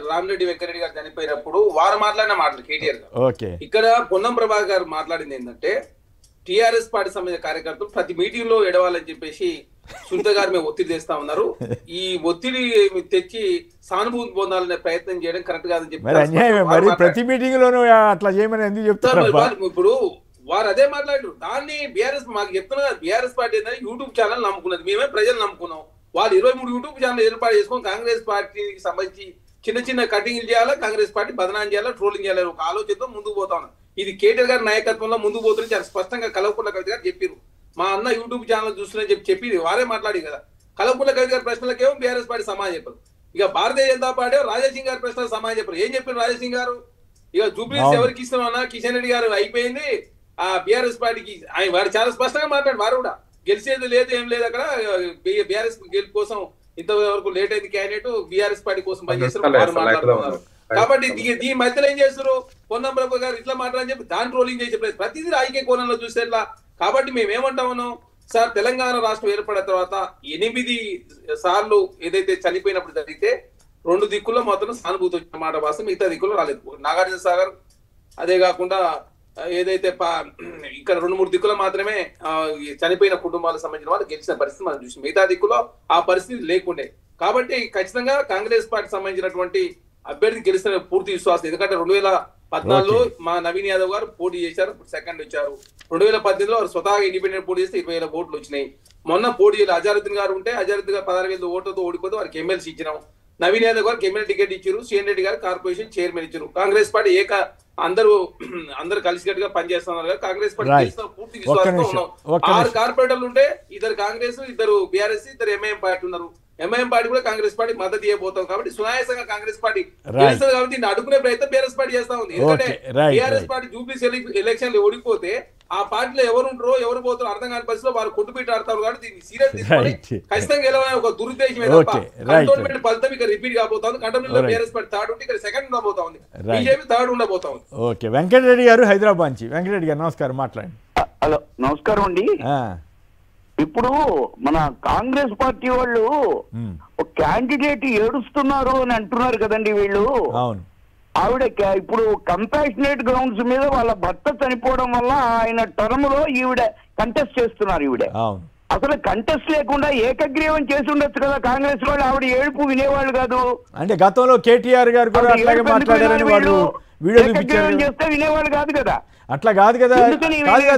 రామిరెడ్డి వెంకరెడ్డి గారు చనిపోయినప్పుడు వారు మాట్లాడిన మాటలు కేటీఆర్ గారు. ఓకే. ఇక్కడ పొన్నం ప్రభాకర్ గారు మాట్లాడింది ఏంటంటే, టిఆర్ఎస్ పార్టీ సంబంధించిన కార్యకర్తలు ప్రతి మీటింగ్ లో ఎడవాలని చెప్పేసి సునీత గారు మేము ఒత్తిడి చేస్తా ఉన్నారు. ఈ ఒత్తిడి తెచ్చి సానుభూతి పొందాలనే ప్రయత్నం చేయడం కరెక్ట్ కాదని చెప్పి ప్రతి మీటింగ్ లోనూ అట్లా చేయమని ఎందుకు చెప్తారు? ఇప్పుడు వారు అదే మాట్లాడారు. దాన్ని బీఆర్ఎస్ మాకు చెప్తున్నా, బీఆర్ఎస్ పార్టీ ఏంటంటే యూట్యూబ్ ఛానల్ నమ్ముకున్నది, మేమే ప్రజలు నమ్ముకున్నాం. వాళ్ళు 23 యూట్యూబ్ ఛానల్ ఏర్పాటు చేసుకొని కాంగ్రెస్ పార్టీకి సంబంధించి చిన్న చిన్న కటింగ్లు చేయాలా, కాంగ్రెస్ పార్టీ బదనాం చేయాలా, ట్రోలింగ్ చేయాలి ఒక ఆలోచనతో ముందుకు పోతా ఉన్నాం. ఇది కేటీఆర్ గారి నాయకత్వంలో ముందుకు పోతుంది చాలా స్పష్టంగా కల్వకుంట్ల కవిత గారు చెప్పారు. మా అన్న యూట్యూబ్ ఛానల్ చూస్తున్నారని చెప్పి వారే మాట్లాడి కదా. కల్వకుంట్ల కవిత గారి ప్రశ్నలకేమో బీఆర్ఎస్ పార్టీ సమాధానం చెప్పారు. ఇక భారతీయ జనతా పార్టీ రాజాసింగ్ గారి ప్రశ్నలకు సమాధానం చెప్పారు. ఏం చెప్పారు రాజాసింగ్ గారు? ఇక జూబ్లీస్ ఎవరికి ఇస్తున్నామన్నా కిషన్ రెడ్డి గారు అయిపోయింది, ఆ బీఆర్ఎస్ పార్టీకి వారు చాలా స్పష్టంగా మాట్లాడు. వారు కూడా గెలిచేది లేదు, ఏం లేదు. అక్కడ బీఆర్ఎస్ గెలుపు కోసం ఇంతవరకు లేట్ అయింది క్యాండిడేట్, బీఆర్ఎస్ పార్టీ కోసం పనిచేస్తారు, వారు మాట్లాడుతున్నారు. కాబట్టి దీని మధ్యలో ఏం చేస్తారు? పొన్నం ప్రభాకర్ గారు ఇట్లా మాట్లాడని చెప్పి దాని ట్రోలింగ్ చేసే ప్రతిదీ రాజకీయ కోణంలో చూస్తే ఎట్లా? కాబట్టి మేము ఏమంటా ఉన్నాం సార్, తెలంగాణ రాష్ట్రం ఏర్పడిన తర్వాత 8 సార్లు ఏదైతే చనిపోయినప్పుడు జరిగితే 2 దిక్కుల్లో మాత్రం సానుభూతి వచ్చిన మాట వాస్తవం, మిగతా దిక్కుల్లో రాలేదు. నాగార్జున సాగర్, అదే కాకుండా ఏదైతే ఇక్కడ 2-3 దిక్కులో మాత్రమే చనిపోయిన కుటుంబాలకు సంబంధించిన వాళ్ళు గెలిచిన పరిస్థితి మనం చూసాం. మిగతా దిక్కులో ఆ పరిస్థితి లేకుండే. కాబట్టి ఖచ్చితంగా కాంగ్రెస్ పార్టీ సంబంధించినటువంటి అభ్యర్థి గెలిచిన పూర్తి విశ్వాసం. ఎందుకంటే 2014లో మా నవీన్ యాదవ్ గారు పోటీ చేశారు, సెకండ్ వచ్చారు. 2018లో వారు స్వతహాగా ఇండిపెండెంట్ పోటీ చేస్తే 20,000 ఓట్లు వచ్చినాయి. మొన్న పోటీ అజారుద్దీన్ గారు ఉంటే అజారుద్దీన్ గారు 16,000 ఓట్లతో ఓడిపోతే వారికి ఎమ్మెల్సీ ఇచ్చినాం. నవీన్ యాదవ్ గారికి ఎమ్మెల్యే టికెట్ ఇచ్చారు, సీఎన్ రెడ్డి గారు కార్పొరేషన్ చైర్మన్ ఇచ్చారు. కాంగ్రెస్ పార్టీ అందరూ కలిసికట్టుగా పనిచేస్తున్నారు కదా. కాంగ్రెస్ పార్టీ పూర్తి విశ్వాసంతో ఉన్నాం. 6 కార్పొరేటర్లు ఉంటే 2 కాంగ్రెస్, 2 బీఆర్ఎస్, 2 ఎంఐఎం పార్టీ ఉన్నారు. ఎంఐఎం పార్టీ కూడా కాంగ్రెస్ పార్టీ మద్దతు ఇవ్వబోతాం. కాబట్టి సునాయాసంగా కాంగ్రెస్ పార్టీ గెలుస్తుంది. కాబట్టి దీన్ని అడుగునే ప్రయత్నం బీఆర్ఎస్ పార్టీ చేస్తా ఉంది. ఎందుకంటే బీఆర్ఎస్ పార్టీ జూబ్లీస్ ఎలక్షన్ ఓడిపోతే ఆ పార్టీలో ఎవరు ఉంటారో ఎవరు పోతారో అర్థం కాని పరిస్థితిలో వారు కొట్టుబిట్టి ఆడతారు. కాబట్టి దీన్ని సీరియస్ తీసుకొని ఖచ్చితంగా గెలవాలని ఒక దురుద్దేశమే తప్ప కంటోన్మెంట్ ఫలితం ఇక్కడ రిపీట్ కాబోతోంది. కంటోన్మెంట్ లో బీఆర్ఎస్ పార్టీ థర్డ్ ఉంటే ఇక్కడ సెకండ్ ఉండబోతా ఉంది, బీజేపీ థర్డ్ ఉండబోతా ఉంది. ఓకే. వెంకటరెడ్డి గారు హైదరాబాద్ నుంచి. వెంకటరెడ్డి గారు నమస్కారం, మాట్లాడండి. హలో, నమస్కారం అండి. ఇప్పుడు మన కాంగ్రెస్ పార్టీ వాళ్ళు ఒక క్యాండిడేట్ ఏడుస్తున్నారు అని అంటున్నారు కదండి వీళ్ళు. అవును. ఆవిడ ఇప్పుడు కంపాషనేట్ గ్రౌండ్స్ మీద వాళ్ళ భర్త చనిపోవడం వల్ల ఆయన టర్మ్ లో ఈవిడ కంటెస్ట్ చేస్తున్నారు. ఈవిడ అసలు కంటెస్ట్ లేకుండా ఏకగ్రీవం చేసి ఉండొచ్చు కదా కాంగ్రెస్ వాళ్ళు. ఆవిడ ఏడుపు వినేవాళ్ళు కాదు. అంటే గతంలో కేటీఆర్ గారు కూడా అట్లాగే మాట్లాడారని వాళ్ళు వీడియో చూపించారు. చేస్తే వినేవాళ్ళు కాదు కదా. అట్లా కాదు కదా.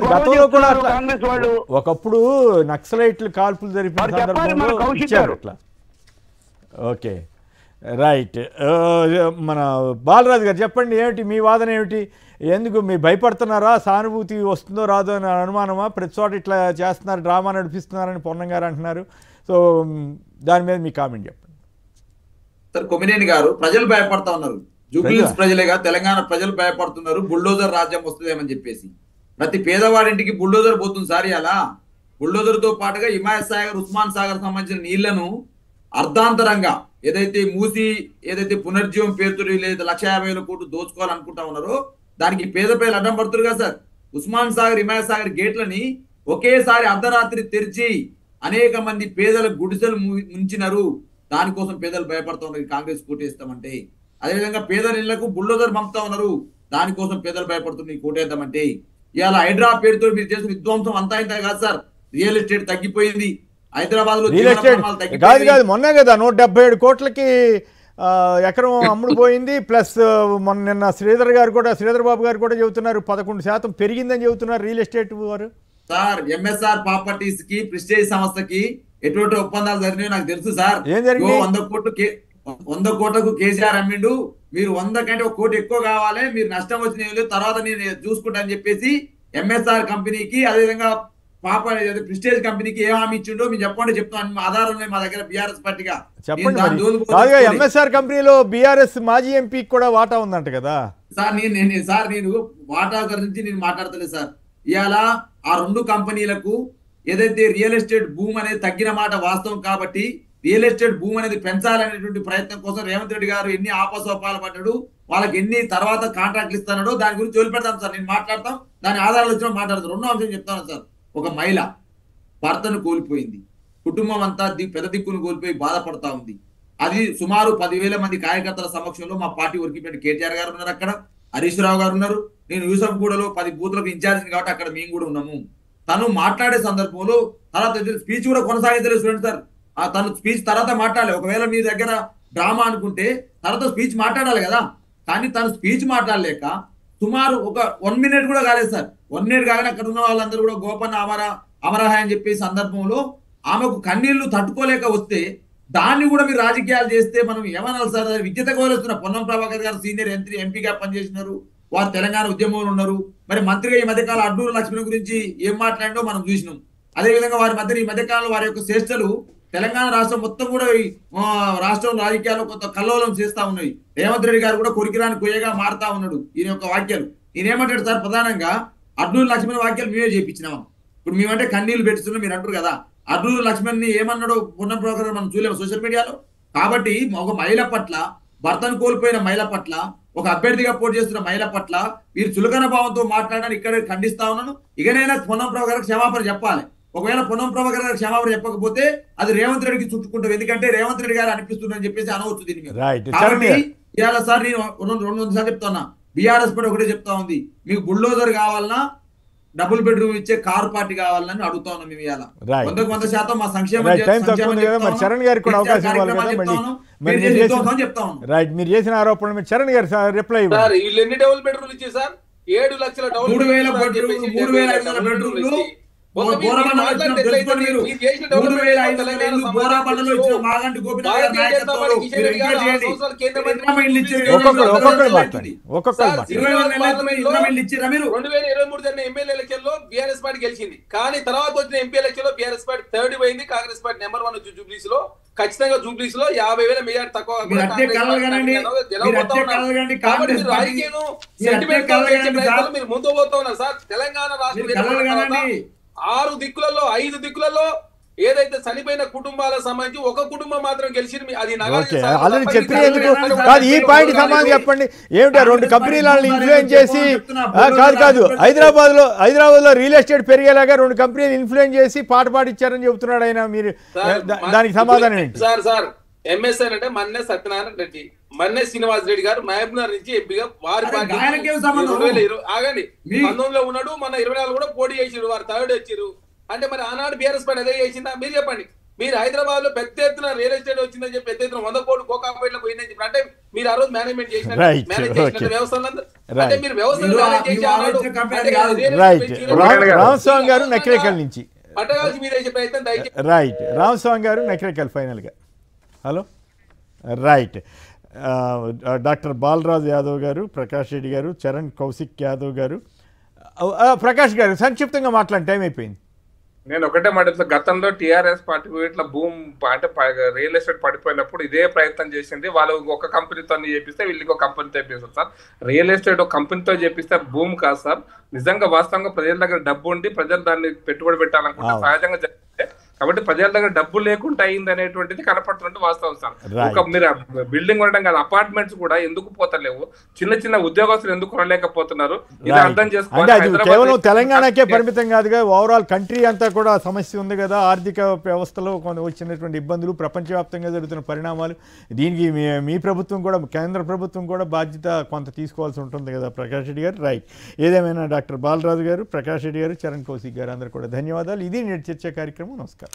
గతంలో కూడా కాంగ్రెస్ వాళ్ళు ఒకప్పుడు నక్సలైట్లు కాల్పులు జరిపిన సందర్భంలో ఇచ్చారు అట్లా. Okay, right. మన బాలరాజు గారు చెప్పండి, ఏమిటి మీ వాదన ఏమిటి? ఎందుకు మీరు భయపడుతున్నారా? సానుభూతి వస్తుందో రాదో అని అనుమానమా? ప్రతి చోట ఇట్లా చేస్తున్నారు, డ్రామా నడిపిస్తున్నారని పొన్నం గారు అంటున్నారు. సో దాని మీద మీ కామెంట్ చెప్పండి సార్. కొమ్మినేని గారు ప్రజలు భయపడతా ఉన్నారు. జూబ్లీహిల్స్ ప్రజలేగా తెలంగాణ ప్రజలు భయపడుతున్నారు బుల్డోజర్ రాజ్యం వస్తుందేమని చెప్పేసి. ప్రతి పేదవాడింటికి బుల్డోజర్ పోతుంది సార్. అలా బుల్డోజర్ తో పాటుగా హిమాయత్ సాగర్, ఉస్మాన్ సాగర్ సంబంధించిన నీళ్లను అర్ధాంతరంగా ఏదైతే మూసి ఏదైతే పునర్జీవం పేరుతో లేదా 1,50,000 కోట్లు దోచుకోవాలనుకుంటా ఉన్నారో దానికి పేద పేదలు అడ్డం పడుతున్నారు కదా సార్. ఉస్మాన్ సాగర్, హిమాయత్ సాగర్ గేట్లని ఒకేసారి అర్ధరాత్రి తెరిచి అనేక మంది పేదల గుడిసెలు ముంచినారు. దానికోసం పేదలు భయపడతా ఉన్నారు కాంగ్రెస్ కోటేస్తామంటే. అదేవిధంగా పేదల ఇళ్లకు బుల్డోజర్ పంపుతా ఉన్నారు, దానికోసం పేదలు భయపడుతున్నారు కోటేద్దామంటే. ఇవాళ హైడ్రా పేరుతో మీరు చేసిన విధ్వంసం అంతా ఇంత కాదు సార్. రియల్ ఎస్టేట్ తగ్గిపోయింది హైదరాబాద్ లో. కాదు మొన్నే కదా 177 కోట్లకి ఎకరం అమ్ముడుపోయింది. ప్లస్ మొన్న నిన్న శ్రీధర్ బాబు గారు కూడా చెబుతున్నారు 11% పెరిగిందని చెబుతున్నారు రియల్ ఎస్టేట్ వారు. సార్ ఎంఎస్ఆర్ ప్రాపర్టీస్ కి ప్రెస్టేజ్ సంస్థకి ఎటువంటి ఒప్పందాలు జరిగినాయో నాకు తెలుసు సార్. 100 కోట్లకు కేసీఆర్ అమ్మిండు, మీరు 100 కంటే 1 కోటి ఎక్కువ కావాలి, మీరు నష్టం వచ్చిన తర్వాత నేను చూసుకుంటా అని చెప్పేసి ఎంఎస్ఆర్ కంపెనీకి అదేవిధంగా ప్రెస్టేజ్ కంపెనీకి ఏ హామీ ఇచ్చిండో మీరు చెప్పండి. చెప్తాను ఆధారం ఉన్నాయి మా దగ్గర బీఆర్ఎస్ పార్టీగా. చెప్పండి. ఎంఎస్ఆర్ కంపెనీలో బీఆర్ఎస్ మాజీ ఎంపీ కూడా వాటా ఉందంట కదా సార్. నేను వాటా గురించి నేను మాట్లాడతలేదు సార్. ఇవాళ ఆ 2 కంపెనీలకు ఏదైతే రియల్ ఎస్టేట్ భూమి అనేది తగ్గిన మాట వాస్తవం కాబట్టి రియల్ ఎస్టేట్ భూమి అనేది పెంచాలనేటువంటి ప్రయత్నం కోసం రేవంత్ రెడ్డి గారు ఎన్ని ఆపసోపాలు పడ్డాడు, వాళ్ళకి ఎన్ని తర్వాత కాంట్రాక్ట్లు ఇస్తాడో దాని గురించి వదిలిపెడతాం సార్. నేను మాట్లాడతాం, దాని ఆధారాలు వచ్చినా మాట్లాడతాం. 2వ అంశం చెప్తాను సార్. ఒక మహిళ భర్తను కోల్పోయింది, కుటుంబం అంతా పెద్ద దిక్కును కోల్పోయి బాధపడతా ఉంది. అది సుమారు 10,000 మంది కార్యకర్తల సమక్షంలో మా పార్టీ వర్కింగ్ కేటీఆర్ గారు ఉన్నారు, అక్కడ హరీష్ రావు గారు ఉన్నారు, నేను యూసఫ్గూడలో 10 బూత్లకు ఇన్ఛార్జ్ కాబట్టి అక్కడ మేము కూడా ఉన్నాము. తను మాట్లాడే సందర్భంలో తర్వాత స్పీచ్ కూడా కొనసాగించలేదు చూడండి సార్. తను స్పీచ్ తర్వాత మాట్లాడాలి. ఒకవేళ మీ దగ్గర డ్రామా అనుకుంటే తర్వాత స్పీచ్ మాట్లాడాలి కదా. కానీ తను స్పీచ్ మాట్లాడలేక సుమారు ఒక 1 మినిట్ కూడా కాలేదు సార్. 1 మినిట్ కాగానే అక్కడ ఉన్న వాళ్ళందరూ కూడా గోపన్న అమరహాయ్ అని చెప్పే సందర్భంలో ఆమెకు కన్నీళ్లు తట్టుకోలేక వస్తే దాన్ని కూడా మీరు రాజకీయాలు చేస్తే మనం ఏమనాలి సార్. విద్యుత గౌరవిస్తున్న పొన్నం ప్రభాకర్ గారు సీనియర్ ఎంపీగా పనిచేసినారు, వారు తెలంగాణ ఉద్యమంలో ఉన్నారు. మరి మంత్రిగా ఈ మధ్యకాలం అడ్డూరు లక్ష్మణ్ గురించి ఏం మాట్లాడినో మనం చూసినాం. అదేవిధంగా వారి మధ్య ఈ మధ్యకాలంలో వారి యొక్క శ్రేష్టలు తెలంగాణ రాష్ట్రం మొత్తం కూడా రాష్ట్రం రాజకీయాల్లో కొంత కల్లోలం చేస్తా ఉన్నాయి. రేవంత్ రెడ్డి గారు కూడా కొరికిరాని కొయ్యగా మారుతా ఉన్నాడు. ఈయన యొక్క వాక్యాలు ఈయనేమంటాడు సార్, ప్రధానంగా అడ్డూరు లక్ష్మణ్ వాక్యాలు మేమే చేయించినాం. ఇప్పుడు మేమంటే కన్నీళ్లు పెట్టుతున్నాం మీరు అంటారు కదా. అడ్డూరు లక్ష్మణ్ ని ఏమన్నాడో పొన్నం ప్రభాకర్ మనం చూలేము సోషల్ మీడియాలో. కాబట్టి ఒక మహిళ పట్ల, భర్తను కోల్పోయిన మహిళ పట్ల, ఒక అభ్యర్థిగా పోటీ చేస్తున్న మహిళ పట్ల మీరు చులకన భావంతో మాట్లాడని ఇక్కడ ఖండిస్తా ఉన్నాను. ఇకనైనా పొన్నం ప్రభాకర్ క్షమాపణ చెప్పాలి. ఒకవేళ పొన్నం ప్రభాకర్ గారు క్షమాపణ చెప్పకపోతే అది రేవంత్ రెడ్డికి చుట్టుకుంటాం. ఎందుకంటే రేవంత్ రెడ్డి గారు అనిపిస్తుందని చెప్పేసి అనవచ్చు దీని మీద. కాబట్టి ఇవాళ సార్ నేను 2 సార్లు చెప్తున్నా, బీఆర్ఎస్ పార్టీ ఒకటే చెప్తా ఉంది, మీకు బుల్డోజర్ కావాలన్నా డబుల్ బెడ్రూమ్ ఇచ్చే కార్ పార్టీ కావాలని అడుగుతా ఉన్నాం. మేము ఇవాళ 100% మా సంక్షేమ మీరు చేసిన ఆరోపణలు చరణ్ గారు రిప్లై వీళ్ళు ఎన్ని డబుల్ బెడ్రూమ్ ఇచ్చారు సార్? 7 లక్షల డబుల్ 3,500 బెడ్రూమ్లు బీఆర్ఎస్ పార్టీ గెలిచింది. కానీ తర్వాత వచ్చిన ఎంపీ ఎలక్షన్ లో బీఆర్ఎస్ పార్టీ 3rd పోయింది, కాంగ్రెస్ పార్టీ నెంబర్ 1 వచ్చి జూబ్లీస్ లో. ఖచ్చితంగా జూబ్లీస్ లో 50,000 మెజార్టీ తక్కువ. మీరు ముందు పోతా ఉన్నారు సార్. తెలంగాణ రాష్ట్రం 6 దిక్కులలో 5 దిక్కులలో ఏదైతే చనిపోయిన కుటుంబాలకు సంబంధించి ఒక కుటుంబం మాత్రం గెలిచింది. అది ఈ పాయింట్ సమాధానం చెప్పండి. ఏమిటా 2 కంపెనీలను ఇన్ఫ్లుయెన్స్ చేసి కాదు హైదరాబాద్ లో రియల్ ఎస్టేట్ పెరిగేలాగా 2 కంపెనీలు ఇన్ఫ్లుయెన్స్ చేసి పాట పాడిచ్చారని చెబుతున్నాడు ఆయన. మీరు దానికి సమాధానం ఏంటి సార్? ఎంఎస్ఆర్ అంటే మన్నే సత్యనారాయణ రెడ్డి, మన్నే శ్రీనివాస్ రెడ్డి గారు మహబూబ్నగర్ నుంచి ఎంపీగా వారి పార్టీ ఆగండి 19లో ఉన్నాడు. మన 24 కూడా పోటీ చేసిరు, వారు 3rd వచ్చారు. అంటే మరి ఆనాడు బీఆర్ఎస్ పార్టీ అదే చేసిందా? మీరు చెప్పండి. మీరు హైదరాబాద్ లో పెద్ద ఎత్తున రియల్ ఎస్టేట్ వచ్చిందని చెప్పి పెద్ద ఎత్తున 100 కోట్లు కోకాపేటలో పోయిందని చెప్పి అంటే మీరు ఆ రోజు మేనేజ్మెంట్ చేసిన వ్యవస్థ అంటే మీరు వ్యవస్థ రామస్వామి గారు నకిరేకల్ నుంచి పట్టగాల్సి మీరు చేసే ప్రయత్నం దయచేసి. రైట్ రామస్వామి గారు నకిరేకల్ ఫైనల్ గా. Hello right. Doctor Balraj Yadav గారు, ప్రకాష్ రెడ్డి గారు, చరణ్ కౌశిక్ యాదవ్ గారు, ప్రకాష్ గారు సంక్షిప్తంగా మాట్లాడి టైం అయిపోయింది. నేను ఒకటే మాట చెప్తా, గతంలో టీఆర్ఎస్ పార్టీ ఇట్లా భూమి అంటే రియల్ ఎస్టేట్ పడిపోయినప్పుడు ఇదే ప్రయత్నం చేసింది. వాళ్ళు ఒక కంపెనీతో చేపిస్తే వీళ్ళకి ఒక కంపెనీతో చేపిస్తారు సార్. రియల్ ఎస్టేట్ ఒక కంపెనీతో చేపిస్తే భూమి కాదు సార్. నిజంగా వాస్తవంగా ప్రజల దగ్గర డబ్బు ఉండి ప్రజలు దాన్ని పెట్టుబడి పెట్టాలనుకుంటే సహజంగా జరిగితే, కాబట్టి ప్రజల దగ్గర డబ్బు లేకుండా అయింది అనేటువంటిది కనపడుతుంటే వాస్తవం సార్. ఒక మీరు బిల్డింగ్ ఉండడం కాదు, అపార్ట్మెంట్స్ కూడా ఎందుకు పోతలేవు, చిన్న చిన్న ఉద్యోగస్తులు ఎందుకు కొనలేకపోతున్నారు, ఇది అర్థం అంటే చేసుకోవాలి. అది కేవలం తెలంగాణకే పరిమితం కాదుగా, ఓవరాల్ కంట్రీ అంతా కూడా సమస్య ఉంది కదా. ఆర్థిక వ్యవస్థలో వచ్చినటువంటి ఇబ్బందులు, ప్రపంచవ్యాప్తంగా జరుగుతున్న పరిణామాలు, దీనికి మీ ప్రభుత్వం కూడా, కేంద్ర ప్రభుత్వం కూడా బాధ్యత కొంత తీసుకోవాల్సి ఉంటుంది కదా ప్రకాష్ రెడ్డి గారు. రైట్. ఏదేమైనా డాక్టర్ బాలరాజు గారు, ప్రకాష్ రెడ్డి గారు, చరణ్ కౌశిక్ గారు అందరూ కూడా ధన్యవాదాలు. ఇది నేటి చర్చ కార్యక్రమం. నమస్కారం.